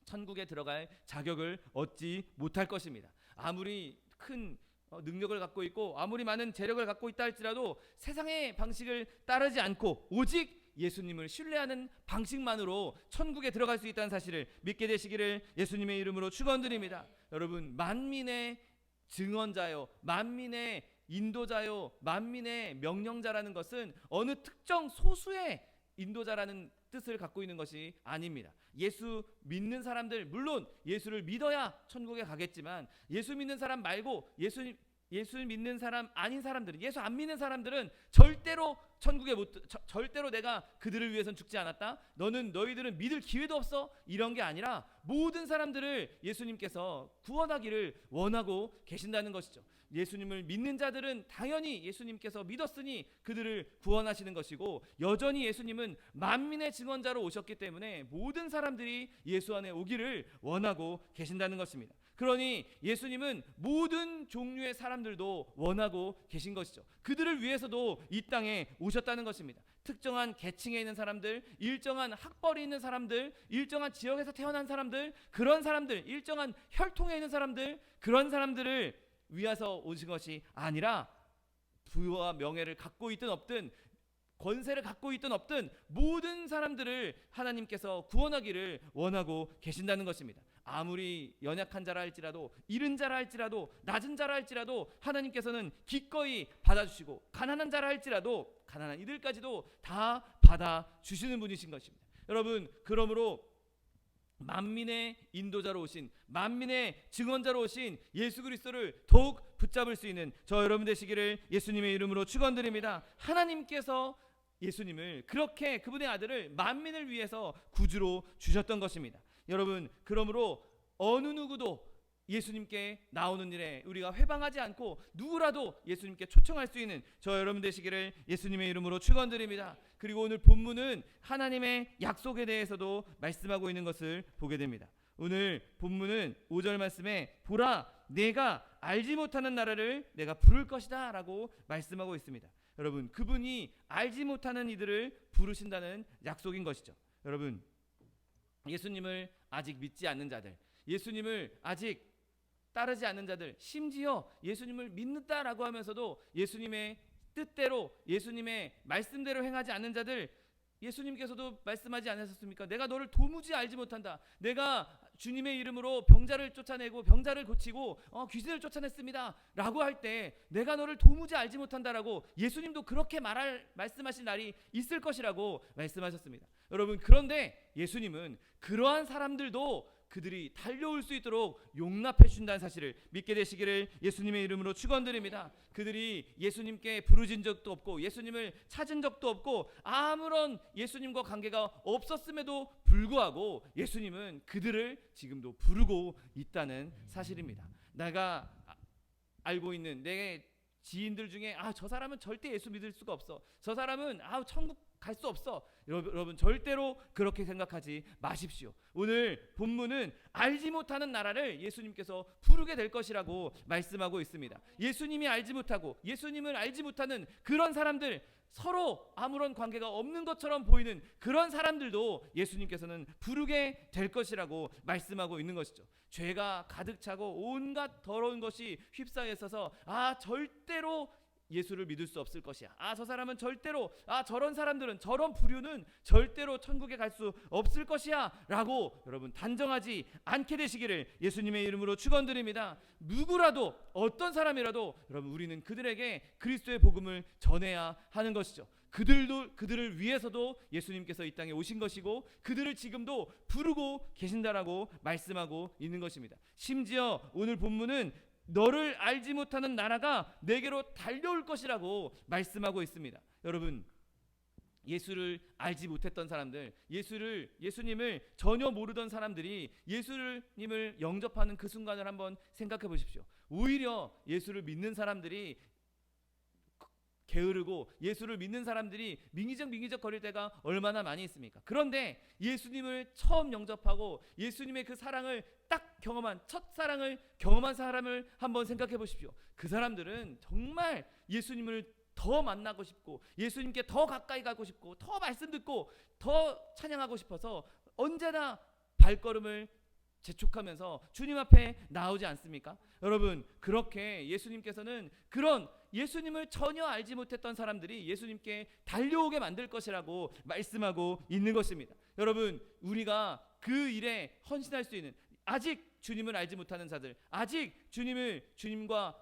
천국에 들어갈 자격을 얻지 못할 것입니다. 아무리 큰 능력을 갖고 있고 아무리 많은 재력을 갖고 있다 할지라도 세상의 방식을 따르지 않고 오직 예수님을 신뢰하는 방식만으로 천국에 들어갈 수 있다는 사실을 믿게 되시기를 예수님의 이름으로 축원드립니다. 여러분 만민의 증언자요, 만민의 인도자요, 만민의 명령자라는 것은 어느 특정 소수의 인도자라는 뜻을 갖고 있는 것이 아닙니다. 예수 믿는 사람들, 물론 예수를 믿어야 천국에 가겠지만 예수 믿는 사람 말고 예수 믿는 사람 아닌 사람들은, 예수 안 믿는 사람들은 절대로 천국에 절대로 내가 그들을 위해선 죽지 않았다, 너희들은 믿을 기회도 없어, 이런 게 아니라 모든 사람들을 예수님께서 구원하기를 원하고 계신다는 것이죠. 예수님을 믿는 자들은 당연히 예수님께서 믿었으니 그들을 구원하시는 것이고, 여전히 예수님은 만민의 증언자로 오셨기 때문에 모든 사람들이 예수 안에 오기를 원하고 계신다는 것입니다. 그러니 예수님은 모든 종류의 사람들도 원하고 계신 것이죠. 그들을 위해서도 이 땅에 오셨다는 것입니다. 특정한 계층에 있는 사람들, 일정한 학벌이 있는 사람들, 일정한 지역에서 태어난 사람들, 그런 사람들, 일정한 혈통에 있는 사람들, 그런 사람들을 위해서 오신 것이 아니라 부와 명예를 갖고 있든 없든, 권세를 갖고 있든 없든 모든 사람들을 하나님께서 구원하기를 원하고 계신다는 것입니다. 아무리 연약한 자라 할지라도, 이른 자라 할지라도, 낮은 자라 할지라도 하나님께서는 기꺼이 받아주시고, 가난한 자라 할지라도 가난한 이들까지도 다 받아주시는 분이신 것입니다. 여러분 그러므로 만민의 인도자로 오신, 만민의 증언자로 오신 예수 그리스도를 더욱 붙잡을 수 있는 저 여러분 되시기를 예수님의 이름으로 축원드립니다. 하나님께서 예수님을 그렇게, 그분의 아들을 만민을 위해서 구주로 주셨던 것입니다. 여러분 그러므로 어느 누구도 예수님께 나오는 일에 우리가 회방하지 않고 누구라도 예수님께 초청할 수 있는 저 여러분 되시기를 예수님의 이름으로 축원드립니다. 그리고 오늘 본문은 하나님의 약속에 대해서도 말씀하고 있는 것을 보게 됩니다. 오늘 본문은 5절 말씀에 보라 내가 알지 못하는 나라를 내가 부를 것이다 라고 말씀하고 있습니다. 여러분 그분이 알지 못하는 이들을 부르신다는 약속인 것이죠. 여러분 예수님을 아직 믿지 않는 자들, 예수님을 아직 따르지 않는 자들, 심지어 예수님을 믿는다라고 하면서도 예수님의 뜻대로, 예수님의 말씀대로 행하지 않는 자들, 예수님께서도 말씀하지 않으셨습니까? 내가 너를 도무지 알지 못한다. 내가 주님의 이름으로 병자를 쫓아내고 병자를 고치고 귀신을 쫓아냈습니다 라고 할 때 내가 너를 도무지 알지 못한다라고 예수님도 그렇게 말씀하신 날이 있을 것이라고 말씀하셨습니다. 여러분 그런데 예수님은 그러한 사람들도 그들이 달려올 수 있도록 용납해 준다는 사실을 믿게 되시기를 예수님의 이름으로 축원드립니다. 그들이 예수님께 부르짖은 적도 없고 예수님을 찾은 적도 없고 아무런 예수님과 관계가 없었음에도 불구하고 예수님은 그들을 지금도 부르고 있다는 사실입니다. 내가 알고 있는 내 지인들 중에 저 사람은 절대 예수 믿을 수가 없어. 저 사람은 천국 갈 수 없어. 여러분 절대로 그렇게 생각하지 마십시오. 오늘 본문은 알지 못하는 나라를 예수님께서 부르게 될 것이라고 말씀하고 있습니다. 예수님이 알지 못하고 예수님을 알지 못하는 그런 사람들, 서로 아무런 관계가 없는 것처럼 보이는 그런 사람들도 예수님께서는 부르게 될 것이라고 말씀하고 있는 것이죠. 죄가 가득 차고 온갖 더러운 것이 휩싸여 있어서 절대로 예수를 믿을 수 없을 것이야. 저 사람은 절대로 저런 사람들은 저런 부류는 절대로 천국에 갈 수 없을 것이야 라고 여러분 단정하지 않게 되시기를 예수님의 이름으로 축원드립니다. 누구라도 어떤 사람이라도 여러분 우리는 그들에게 그리스도의 복음을 전해야 하는 것이죠. 그들을 위해서도 예수님께서 이 땅에 오신 것이고 그들을 지금도 부르고 계신다라고 말씀하고 있는 것입니다. 심지어 오늘 본문은 너를 알지 못하는 나라가 내게로 달려올 것이라고 말씀하고 있습니다. 여러분 예수를 알지 못했던 사람들, 예수님을 전혀 모르던 사람들이 예수님을 영접하는 그 순간을 한번 생각해 보십시오. 오히려 예수를 믿는 사람들이 게으르고 예수를 믿는 사람들이 민기적 거릴 때가 얼마나 많이 있습니까? 그런데 예수님을 처음 영접하고 예수님의 그 사랑을 딱 경험한 첫사랑을 경험한 사람을 한번 생각해 보십시오. 그 사람들은 정말 예수님을 더 만나고 싶고 예수님께 더 가까이 가고 싶고 더 말씀 듣고 더 찬양하고 싶어서 언제나 발걸음을 재촉하면서 주님 앞에 나오지 않습니까? 여러분 그렇게 예수님께서는 그런 예수님을 전혀 알지 못했던 사람들이 예수님께 달려오게 만들 것이라고 말씀하고 있는 것입니다. 여러분 우리가 그 일에 헌신할 수 있는 아직 주님을 알지 못하는 자들, 아직 주님과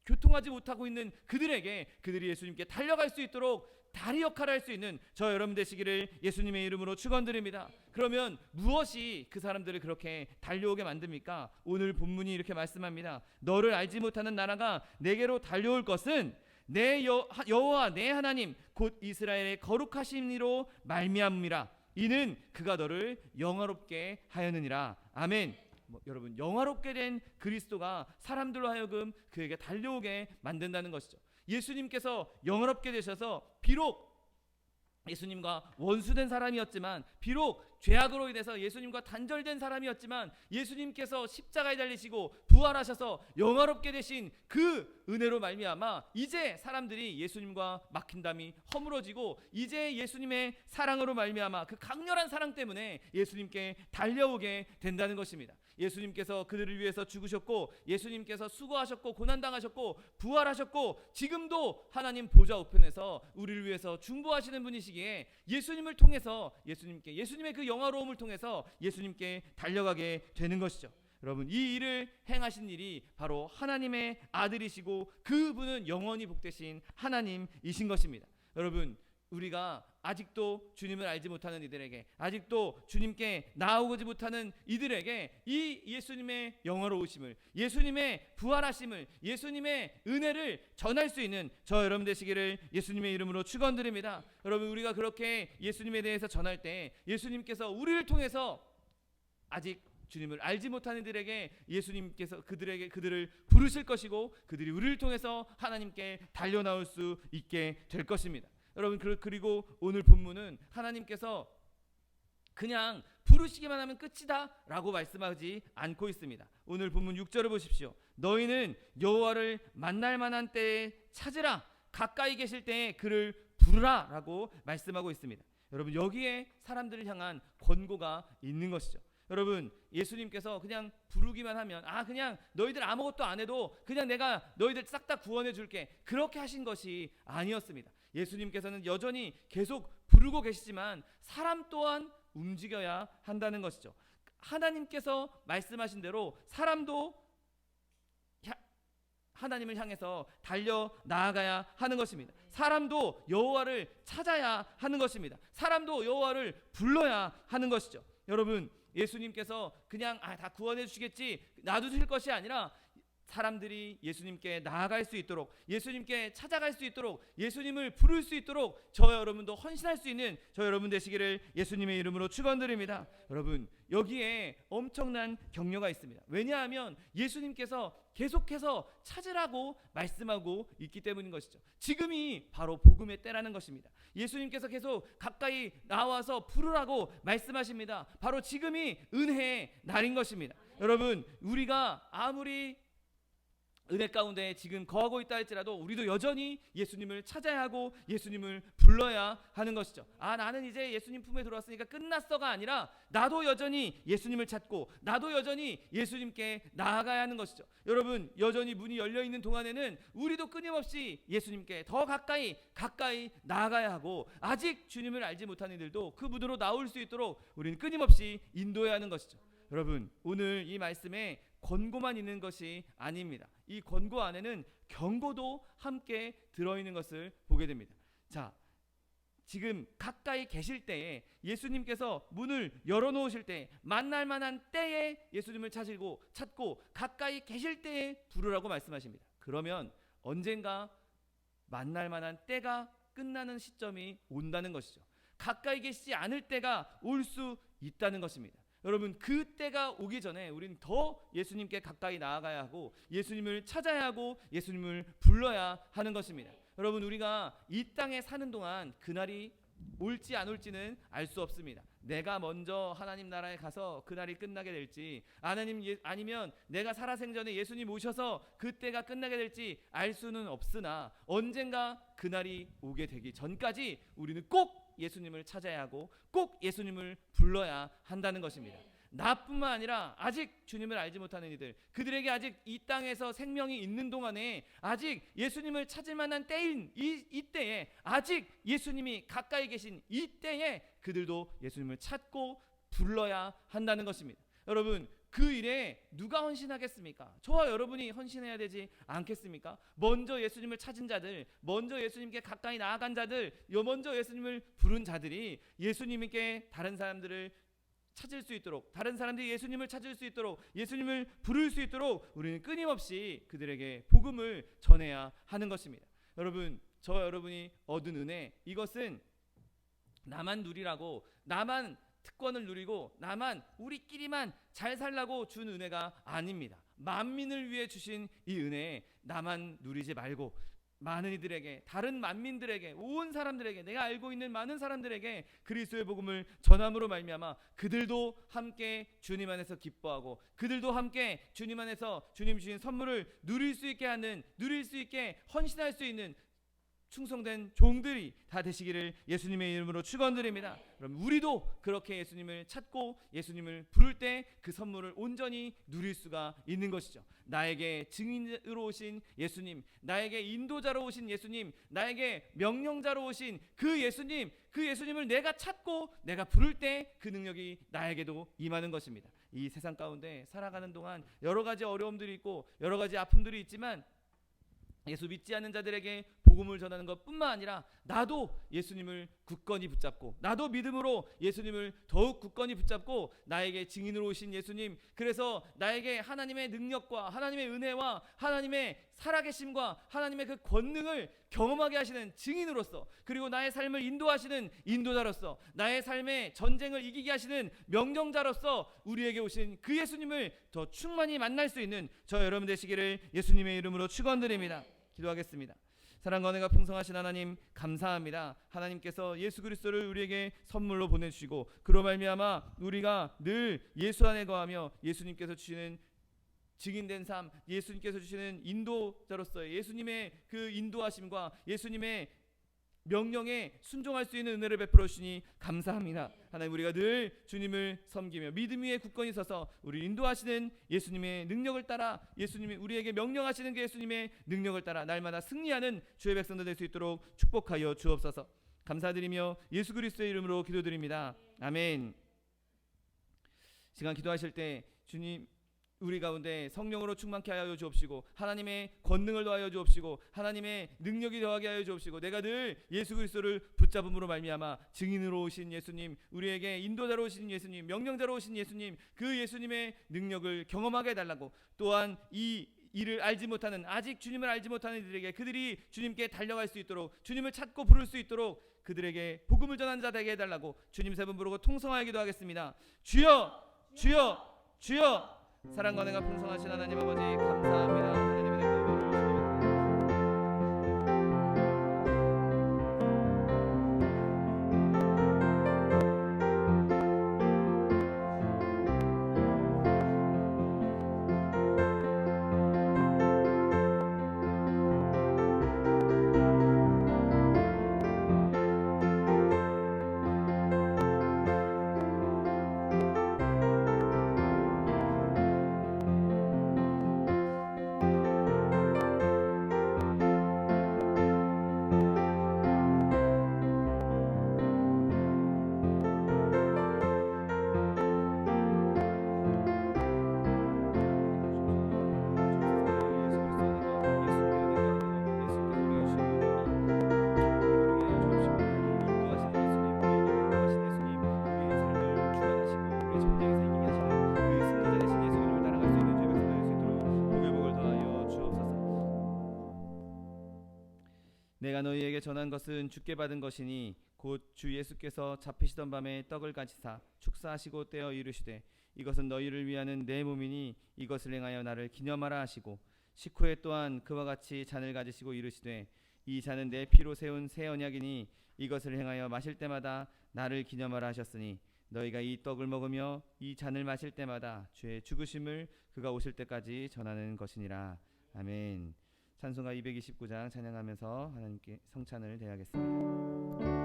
교통하지 못하고 있는 그들이 예수님께 달려갈 수 있도록 다리 역할을 할 수 있는 저 여러분 되시기를 예수님의 이름으로 축원드립니다. 그러면 무엇이 그 사람들을 그렇게 달려오게 만듭니까? 오늘 본문이 이렇게 말씀합니다. 너를 알지 못하는 나라가 내게로 달려올 것은 내 여호와 내 하나님 곧 이스라엘의 거룩하심이로 말미암음이라. 이는 그가 너를 영화롭게 하였느니라. 아멘. 여러분 영화롭게 된 그리스도가 사람들로 하여금 그에게 달려오게 만든다는 것이죠. 예수님께서 영화롭게 되셔서 비록 예수님과 원수된 사람이었지만 비록 죄악으로 인해서 예수님과 단절된 사람이었지만 예수님께서 십자가에 달리시고 부활하셔서 영화롭게 되신 그 은혜로 말미암아 이제 사람들이 예수님과 막힌 담이 허물어지고 이제 예수님의 사랑으로 말미암아 그 강렬한 사랑 때문에 예수님께 달려오게 된다는 것입니다. 예수님께서 그들을 위해서 죽으셨고 예수님께서 수고하셨고 고난당하셨고 부활하셨고 지금도 하나님 보좌 우편에서 우리를 위해서 중보하시는 분이시기에 예수님을 통해서 예수님의 그 영화로움을 통해서 예수님께 달려가게 되는 것이죠. 여러분 이 일을 행하신 일이 바로 하나님의 아들이시고 그분은 영원히 복되신 하나님이신 것입니다. 여러분 우리가 아직도 주님을 알지 못하는 이들에게 아직도 주님께 나아오지 못하는 이들에게 이 예수님의 영화로우심을 예수님의 부활하심을 예수님의 은혜를 전할 수 있는 저 여러분 되시기를 예수님의 이름으로 축원드립니다. 여러분 우리가 그렇게 예수님에 대해서 전할 때 예수님께서 우리를 통해서 아직 주님을 알지 못하는 이들에게 예수님께서 그들을 부르실 것이고 그들이 우리를 통해서 하나님께 달려나올 수 있게 될 것입니다. 여러분 그리고 오늘 본문은 하나님께서 그냥 부르시기만 하면 끝이다 라고 말씀하지 않고 있습니다. 오늘 본문 6절을 보십시오. 너희는 여호와를 만날 만한 때에 찾으라 가까이 계실 때에 그를 부르라 라고 말씀하고 있습니다. 여러분 여기에 사람들을 향한 권고가 있는 것이죠. 여러분 예수님께서 그냥 부르기만 하면 그냥 너희들 아무것도 안 해도 그냥 내가 너희들 싹 다 구원해 줄게 그렇게 하신 것이 아니었습니다. 예수님께서는 여전히 계속 부르고 계시지만 사람 또한 움직여야 한다는 것이죠. 하나님께서 말씀하신 대로 사람도 하나님을 향해서 달려 나아가야 하는 것입니다. 사람도 여호와를 찾아야 하는 것입니다. 사람도 여호와를 불러야 하는 것이죠. 여러분 예수님께서 그냥 다 구원해 주시겠지 놔두실 것이 아니라 사람들이 예수님께 나아갈 수 있도록, 예수님께 찾아갈 수 있도록, 예수님을 부를 수 있도록 저와 여러분도 헌신할 수 있는 저 여러분 되시기를 예수님의 이름으로 축원드립니다. 여러분, 여기에 엄청난 격려가 있습니다. 왜냐하면 예수님께서 계속해서 찾으라고 말씀하고 있기 때문인 것이죠. 지금이 바로 복음의 때라는 것입니다. 예수님께서 계속 가까이 나와서 부르라고 말씀하십니다. 바로 지금이 은혜의 날인 것입니다. 여러분, 우리가 아무리 은혜 가운데 지금 거하고 있다 할지라도 우리도 여전히 예수님을 찾아야 하고 예수님을 불러야 하는 것이죠. 나는 이제 예수님 품에 들어왔으니까 끝났어가 아니라 나도 여전히 예수님을 찾고 나도 여전히 예수님께 나아가야 하는 것이죠. 여러분, 여전히 문이 열려있는 동안에는 우리도 끊임없이 예수님께 더 가까이 나아가야 하고, 아직 주님을 알지 못하는 이들도 그 문으로 나올 수 있도록 우리는 끊임없이 인도해야 하는 것이죠. 여러분, 오늘 이 말씀에 권고만 있는 것이 아닙니다. 이 권고 안에는 경고도 함께 들어있는 것을 보게 됩니다. 자, 지금 가까이 계실 때에 예수님께서 문을 열어놓으실 때, 만날 만한 때에 예수님을 찾고 가까이 계실 때에 부르라고 말씀하십니다. 그러면 언젠가 만날 만한 때가 끝나는 시점이 온다는 것이죠. 가까이 계시지 않을 때가 올 수 있다는 것입니다. 여러분, 그 때가 오기 전에 우리는 더 예수님께 가까이 나아가야 하고 예수님을 찾아야 하고 예수님을 불러야 하는 것입니다. 여러분, 우리가 이 땅에 사는 동안 그날이 올지 안 올지는 알 수 없습니다. 내가 먼저 하나님 나라에 가서 그날이 끝나게 될지, 아니면 내가 살아생전에 예수님 오셔서 그때가 끝나게 될지 알 수는 없으나, 언젠가 그날이 오게 되기 전까지 우리는 꼭 예수님을 찾아야 하고 꼭 예수님을 불러야 한다는 것입니다. 나뿐만 아니라 아직 주님을 알지 못하는 이들, 그들에게 아직 이 땅에서 생명이 있는 동안에 아직 예수님을 찾을 만한 때인 이때에, 아직 예수님이 가까이 계신 이때에 그들도 예수님을 찾고 불러야 한다는 것입니다. 여러분, 그 일에 누가 헌신하겠습니까? 저와 여러분이 헌신해야 되지 않겠습니까? 먼저 예수님을 찾은 자들, 먼저 예수님께 가까이 나아간 자들, 먼저 예수님을 부른 자들이 예수님께 다른 사람들을 찾을 수 있도록, 다른 사람들이 예수님을 찾을 수 있도록, 예수님을 부를 수 있도록 우리는 끊임없이 그들에게 복음을 전해야 하는 것입니다. 여러분, 저와 여러분이 얻은 은혜, 이것은 나만 누리라고, 나만 특권을 누리고 나만 우리끼리만 잘 살라고 준 은혜가 아닙니다. 만민을 위해 주신 이 은혜에 나만 누리지 말고 많은 이들에게, 다른 만민들에게, 온 사람들에게, 내가 알고 있는 많은 사람들에게 그리스도의 복음을 전함으로 말미암아 그들도 함께 주님 안에서 기뻐하고, 그들도 함께 주님 안에서 주님 주신 선물을 누릴 수 있게 하는, 누릴 수 있게 헌신할 수 있는 충성된 종들이 다 되시기를 예수님의 이름으로 축원드립니다. 그럼 우리도 그렇게 예수님을 찾고 예수님을 부를 때 그 선물을 온전히 누릴 수가 있는 것이죠. 나에게 증인으로 오신 예수님, 나에게 인도자로 오신 예수님, 나에게 명령자로 오신 그 예수님을 내가 찾고 내가 부를 때 그 능력이 나에게도 임하는 것입니다. 이 세상 가운데 살아가는 동안 여러 가지 어려움들이 있고 여러 가지 아픔들이 있지만, 예수 믿지 않는 자들에게 복음을 전하는 것뿐만 아니라 나도 예수님을 굳건히 붙잡고, 나도 믿음으로 예수님을 더욱 굳건히 붙잡고, 나에게 증인으로 오신 예수님, 그래서 나에게 하나님의 능력과 하나님의 은혜와 하나님의 살아계심과 하나님의 그 권능을 경험하게 하시는 증인으로서, 그리고 나의 삶을 인도하시는 인도자로서, 나의 삶의 전쟁을 이기게 하시는 명령자로서 우리에게 오신 그 예수님을 더 충만히 만날 수 있는 저 여러분 되시기를 예수님의 이름으로 축원드립니다. 기도하겠습니다. 사랑과 은혜가 풍성하신 하나님, 감사합니다. 하나님께서 예수 그리스도를 우리에게 선물로 보내주시고, 그로 말미암아 우리가 늘 예수 안에 거하며 예수님께서 주시는 증인된 삶, 예수님께서 주시는 인도자로서의 예수님의 그 인도하심과 예수님의 명령에 순종할 수 있는 은혜를 베풀어 주시니 감사합니다. 하나님, 우리가 늘 주님을 섬기며 믿음 위에 굳건히 서서 우리 인도하시는 예수님의 능력을 따라, 예수님이 우리에게 명령하시는 그 예수님의 능력을 따라 날마다 승리하는 주의 백성들 될 수 있도록 축복하여 주옵소서. 감사드리며 예수 그리스도의 이름으로 기도드립니다. 아멘. 시간 기도하실 때 주님, 우리 가운데 성령으로 충만케 하여 주옵시고 하나님의 권능을 더하여 주옵시고 하나님의 능력이 더하게 하여 주옵시고 내가 늘 예수 그리스도를 붙잡음으로 말미암아 증인으로 오신 예수님, 우리에게 인도자로 오신 예수님, 명령자로 오신 예수님, 그 예수님의 능력을 경험하게 해달라고, 또한 이 이를 알지 못하는, 아직 주님을 알지 못하는 이들에게 그들이 주님께 달려갈 수 있도록, 주님을 찾고 부를 수 있도록 그들에게 복음을 전하는 자 되게 해달라고 주님 세 번 부르고 통성하기도 하겠습니다. 주여, 주여, 주여. 사랑과 은혜가 풍성하신 하나님 아버지 감사합니다. 하나님의 은혜가 내가 너희에게 전한 것은 주께 받은 것이니 곧 주 예수께서 잡히시던 밤에 떡을 가지사 축사하시고 떼어 이르시되 이것은 너희를 위하는 내 몸이니 이것을 행하여 나를 기념하라 하시고 식후에 또한 그와 같이 잔을 가지시고 이르시되 이 잔은 내 피로 세운 새 언약이니 이것을 행하여 마실 때마다 나를 기념하라 하셨으니 너희가 이 떡을 먹으며 이 잔을 마실 때마다 주의 죽으심을 그가 오실 때까지 전하는 것이니라. 아멘. 찬송가 229장 찬양하면서 하나님께 성찬을 드려야겠습니다.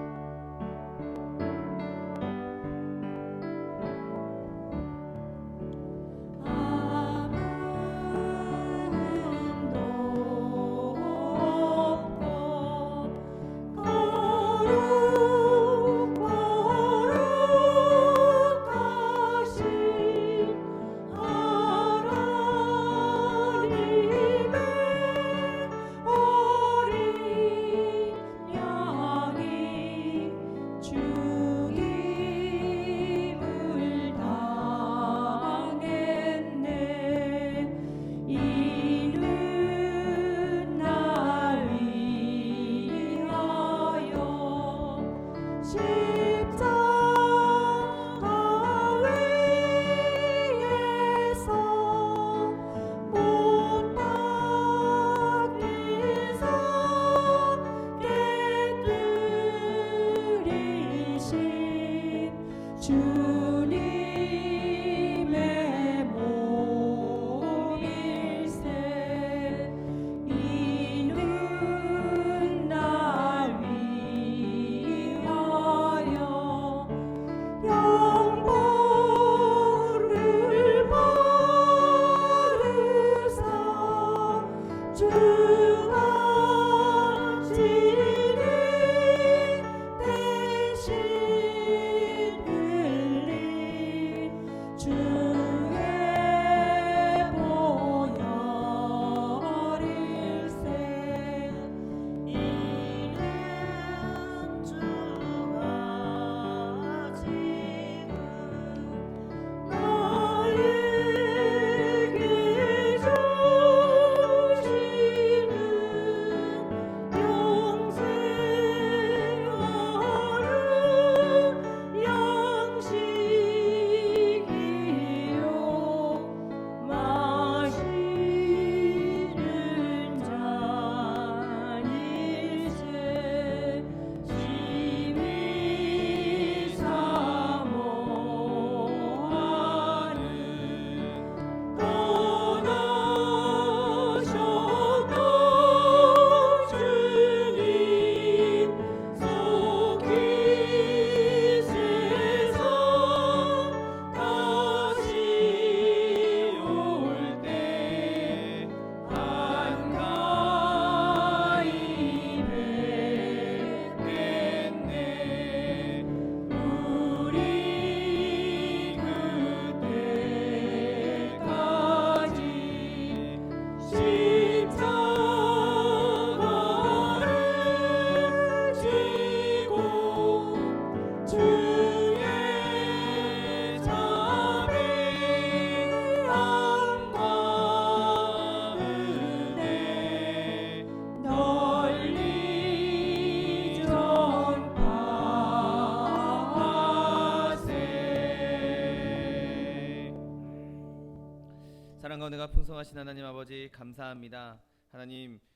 거대가 풍성하신 하나님 아버지 감사합니다.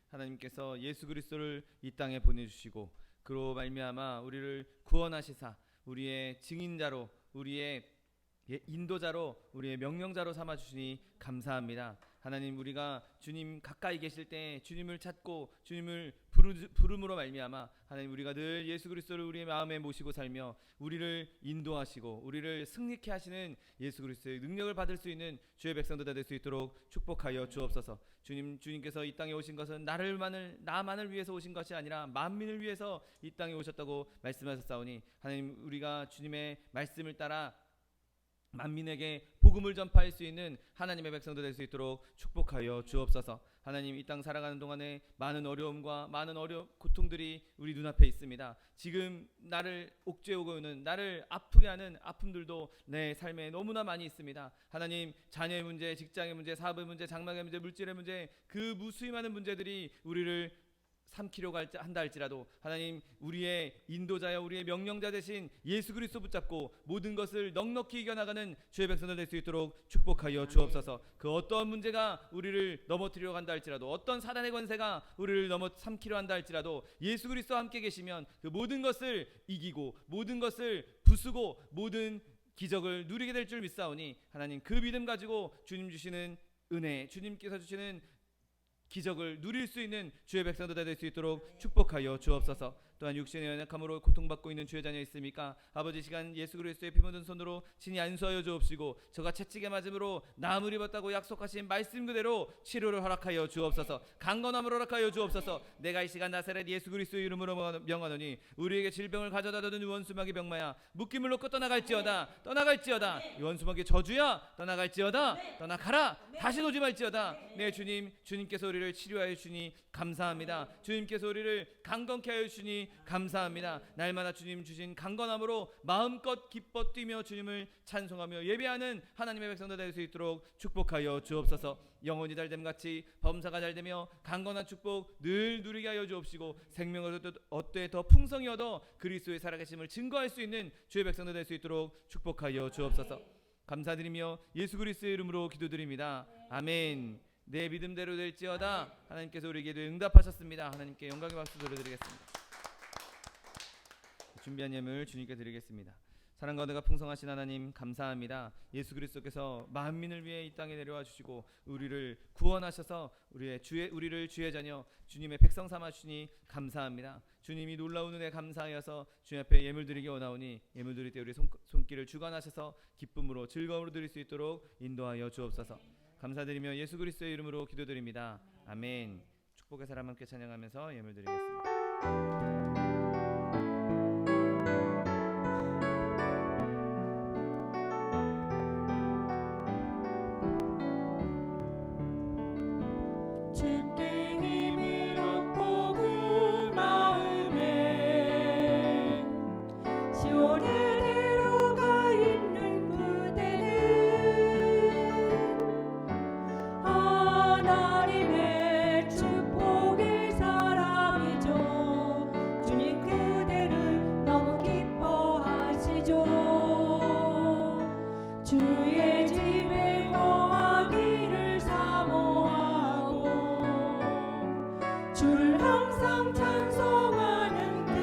하나님께서 예수 그리스도를 이 땅에 보내주시고 그로 말미암아 우리를 구원하시사 우리의 증인자로 우리의 인도자로 우리의 명령자로 삼아 주시니 감사합니다. 하나님, 우리가 주님 가까이 계실 때 주님을 찾고 주님을 부름으로 말미암아 하나님, 우리가 늘 예수 그리스도를 우리의 마음에 모시고 살며 우리를 인도하시고 우리를 승리케 하시는 예수 그리스도의 능력을 받을 수 있는 주의 백성들 될 수 있도록 축복하여 주옵소서. 주님께서 이 땅에 오신 것은 나만을 위해서 오신 것이 아니라 만민을 위해서 이 땅에 오셨다고 말씀하셨사오니 하나님, 우리가 주님의 말씀을 따라 만민에게 복음을 전파할 수 있는 하나님의 백성들 될 수 있도록 축복하여 주옵소서. 하나님, 이 땅 살아가는 동안에 많은 어려움과 많은 고통들이 우리 눈앞에 있습니다. 지금 나를 옥죄오고 있는, 나를 아프게 하는 아픔들도 내 삶에 너무나 많이 있습니다. 하나님, 자녀의 문제, 직장의 문제, 사업의 문제, 장막의 문제, 물질의 문제, 그 무수히 많은 문제들이 우리를 삼키려고 한다 할지라도 하나님, 우리의 인도자여 우리의 명령자 되신 예수 그리스도 붙잡고 모든 것을 넉넉히 이겨나가는 주의 백성들 될 수 있도록 축복하여 주옵소서. 그 어떠한 문제가 우리를 넘어뜨리려고 한다 할지라도, 어떤 사단의 권세가 우리를 삼키려 한다 할지라도 예수 그리스도와 함께 계시면 그 모든 것을 이기고 모든 것을 부수고 모든 기적을 누리게 될 줄 믿사오니 하나님, 그 믿음 가지고 주님 주시는 은혜, 주님께서 주시는 기적을 누릴 수 있는 주의 백성들 될 수 있도록 축복하여 주옵소서. 또한 육신의 연약함으로 고통받고 있는 주의 자녀 있습니까? 아버지, 시간 예수 그리스도의 피 묻은 손으로 친히 안수하여 주옵시고 저가 채찍에 맞음으로 나음을 입었다고 약속하신 말씀 그대로 치료를 허락하여 주옵소서. 강건함을 허락하여 주옵소서. 내가 이 시간 나사렛 예수 그리스도의 이름으로 명하노니 우리에게 질병을 가져다 주는 원수마귀 병마야, 묶임을 놓고 떠나갈지어다. 이 원수마귀 저주야, 떠나갈지어다. 떠나가라. 다시 오지 말지어다. 네, 주님께서 우리를 치료하여 주니 감사합니다. 주님께서 우리를 강건케 하여 주니 감사합니다. 날마다 주님 주신 강건함으로 마음껏 기뻐 뛰며 주님을 찬송하며 예배하는 하나님의 백성들 될 수 있도록 축복하여 주옵소서. 영혼이 잘됨 같이 범사가 잘되며 강건한 축복 늘 누리게 하여 주옵시고 생명을 얻되 더 풍성히 얻어 그리스도의 살아계심을 증거할 수 있는 주의 백성들 될 수 있도록 축복하여 주옵소서. 감사드리며 예수 그리스도의 이름으로 기도드립니다. 아멘. 내 믿음대로 될지어다. 하나님께서 우리에게 응답하셨습니다. 하나님께 영광의 박수 드려드리겠습니다. 준비한 예물 주님께 드리겠습니다. 사랑과 은혜가 풍성하신 하나님 감사합니다. 예수 그리스도께서 만민을 위해 이 땅에 내려와 주시고 우리를 구원하셔서 우리를 주의 자녀 주님의 백성 삼아 주시니 감사합니다. 주님이 놀라운 은혜 감사하여서 주님 앞에 예물 드리기 원하오니 예물 드릴 때 우리 손길을 주관하셔서 기쁨으로 즐거움으로 드릴 수 있도록 인도하여 주옵소서. 감사드리며 예수 그리스도의 이름으로 기도드립니다. 아멘. 축복의 사람 함께 찬양하면서 예물 드리겠습니다. 주께 힘을 얻고 그 마음에 시온에 데려가 있는 그대는 하나님의 축복의 사람이죠. 주님 그대를 너무 기뻐하시죠. 주의 집에 거하기를 사모하고 주를 항상 찬송하는 그대는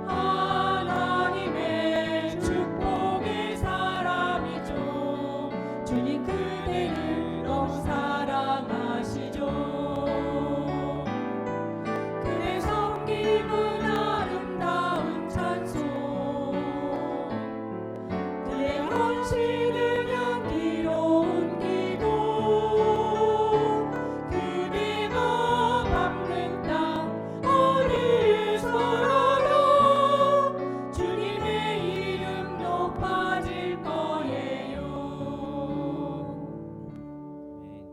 하나님의 축복의 사람이죠. 주님 그대를 너무 사랑하시죠. 그대 섬김은 아름다운 찬송, 그대 헌신은 향기로운 기도, 그대가 밟는 땅 어디서라도 주님의 이름 높아질 거예요.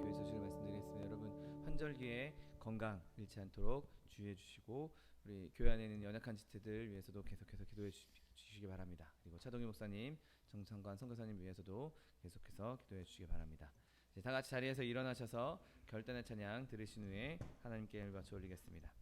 교회 소식을 말씀드리겠습니다. 여러분, 환절기에 건강 잃지 않도록 주의해 주시고 우리 교회 안에 있는 연약한 지체들 위해서도 계속해서 기도해 주시기 바랍니다. 그리고 차동희 목사님, 정창관 선교사님 위해서도 계속해서 기도해 주시기 바랍니다. 이제 다 같이 자리에서 일어나셔서 결단의 찬양 들으신 후에 하나님께 예물 바쳐 올리겠습니다.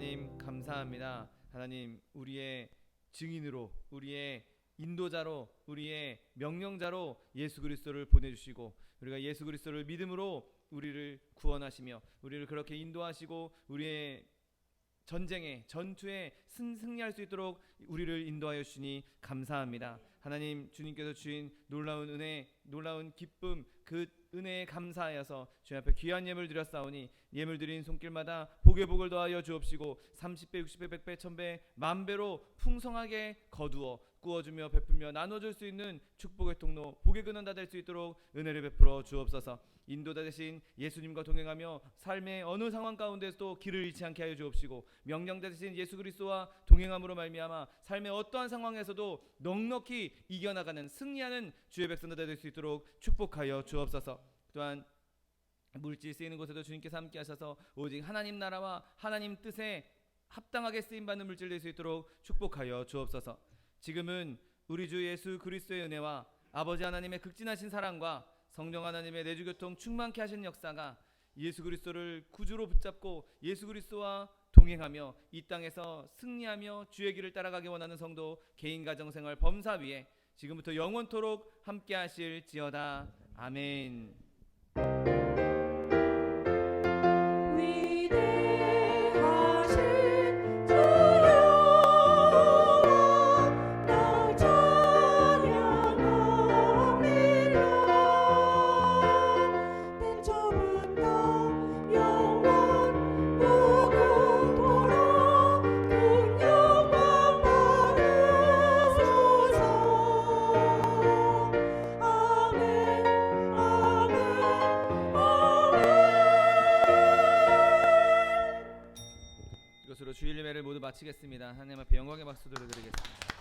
하나님 감사합니다. 하나님 우리의 증인으로 우리의 인도자로 우리의 명령자로 예수 그리스도를 보내주시고 우리가 예수 그리스도를 믿음으로 우리를 구원하시며 우리를 그렇게 인도하시고 우리의 전쟁에 전투에 승리할 수 있도록 우리를 인도하여 주시니 감사합니다. 하나님 주님께서 주신 놀라운 은혜 놀라운 기쁨 그 은혜에 감사하여서 주님 앞에 귀한 예물 드렸사오니 예물 드린 손길마다 복에 복을 더하여 주옵시고 30배 60배 100배 1000배 만배로 풍성하게 거두어 꾸어주며 베풀며 나눠줄 수 있는 축복의 통로 복의 근원 다 될 수 있도록 은혜를 베풀어 주옵소서. 인도자 되신 예수님과 동행하며 삶의 어느 상황 가운데서도 길을 잃지 않게 하여 주옵시고 명령자 되신 예수 그리스도와 동행함으로 말미암아 삶의 어떠한 상황에서도 넉넉히 이겨나가는 승리하는 주의 백성들 될 수 있도록 축복하여 주옵소서. 또한 물질 쓰이는 곳에도 주님께서 함께 하셔서 오직 하나님 나라와 하나님 뜻에 합당하게 쓰임받는 물질 될 수 있도록 축복하여 주옵소서. 지금은 우리 주 예수 그리스도의 은혜와 아버지 하나님의 극진하신 사랑과 성령 하나님의 내주교통 충만케 하신 역사가 예수 그리스도를 구주로 붙잡고 예수 그리스도와 동행하며 이 땅에서 승리하며 주의 길을 따라가기 원하는 성도 개인 가정생활 범사 위에 지금부터 영원토록 함께 하실지어다. 아멘. 위대하신 주여 나 찬양합니다. 내 저분도 영원 무궁토록 풍요만 받으소서. 아멘 아멘 이것으로 주일 예배를 모두 마치겠습니다. 하나님 앞에 영광의 박수 드리겠습니다.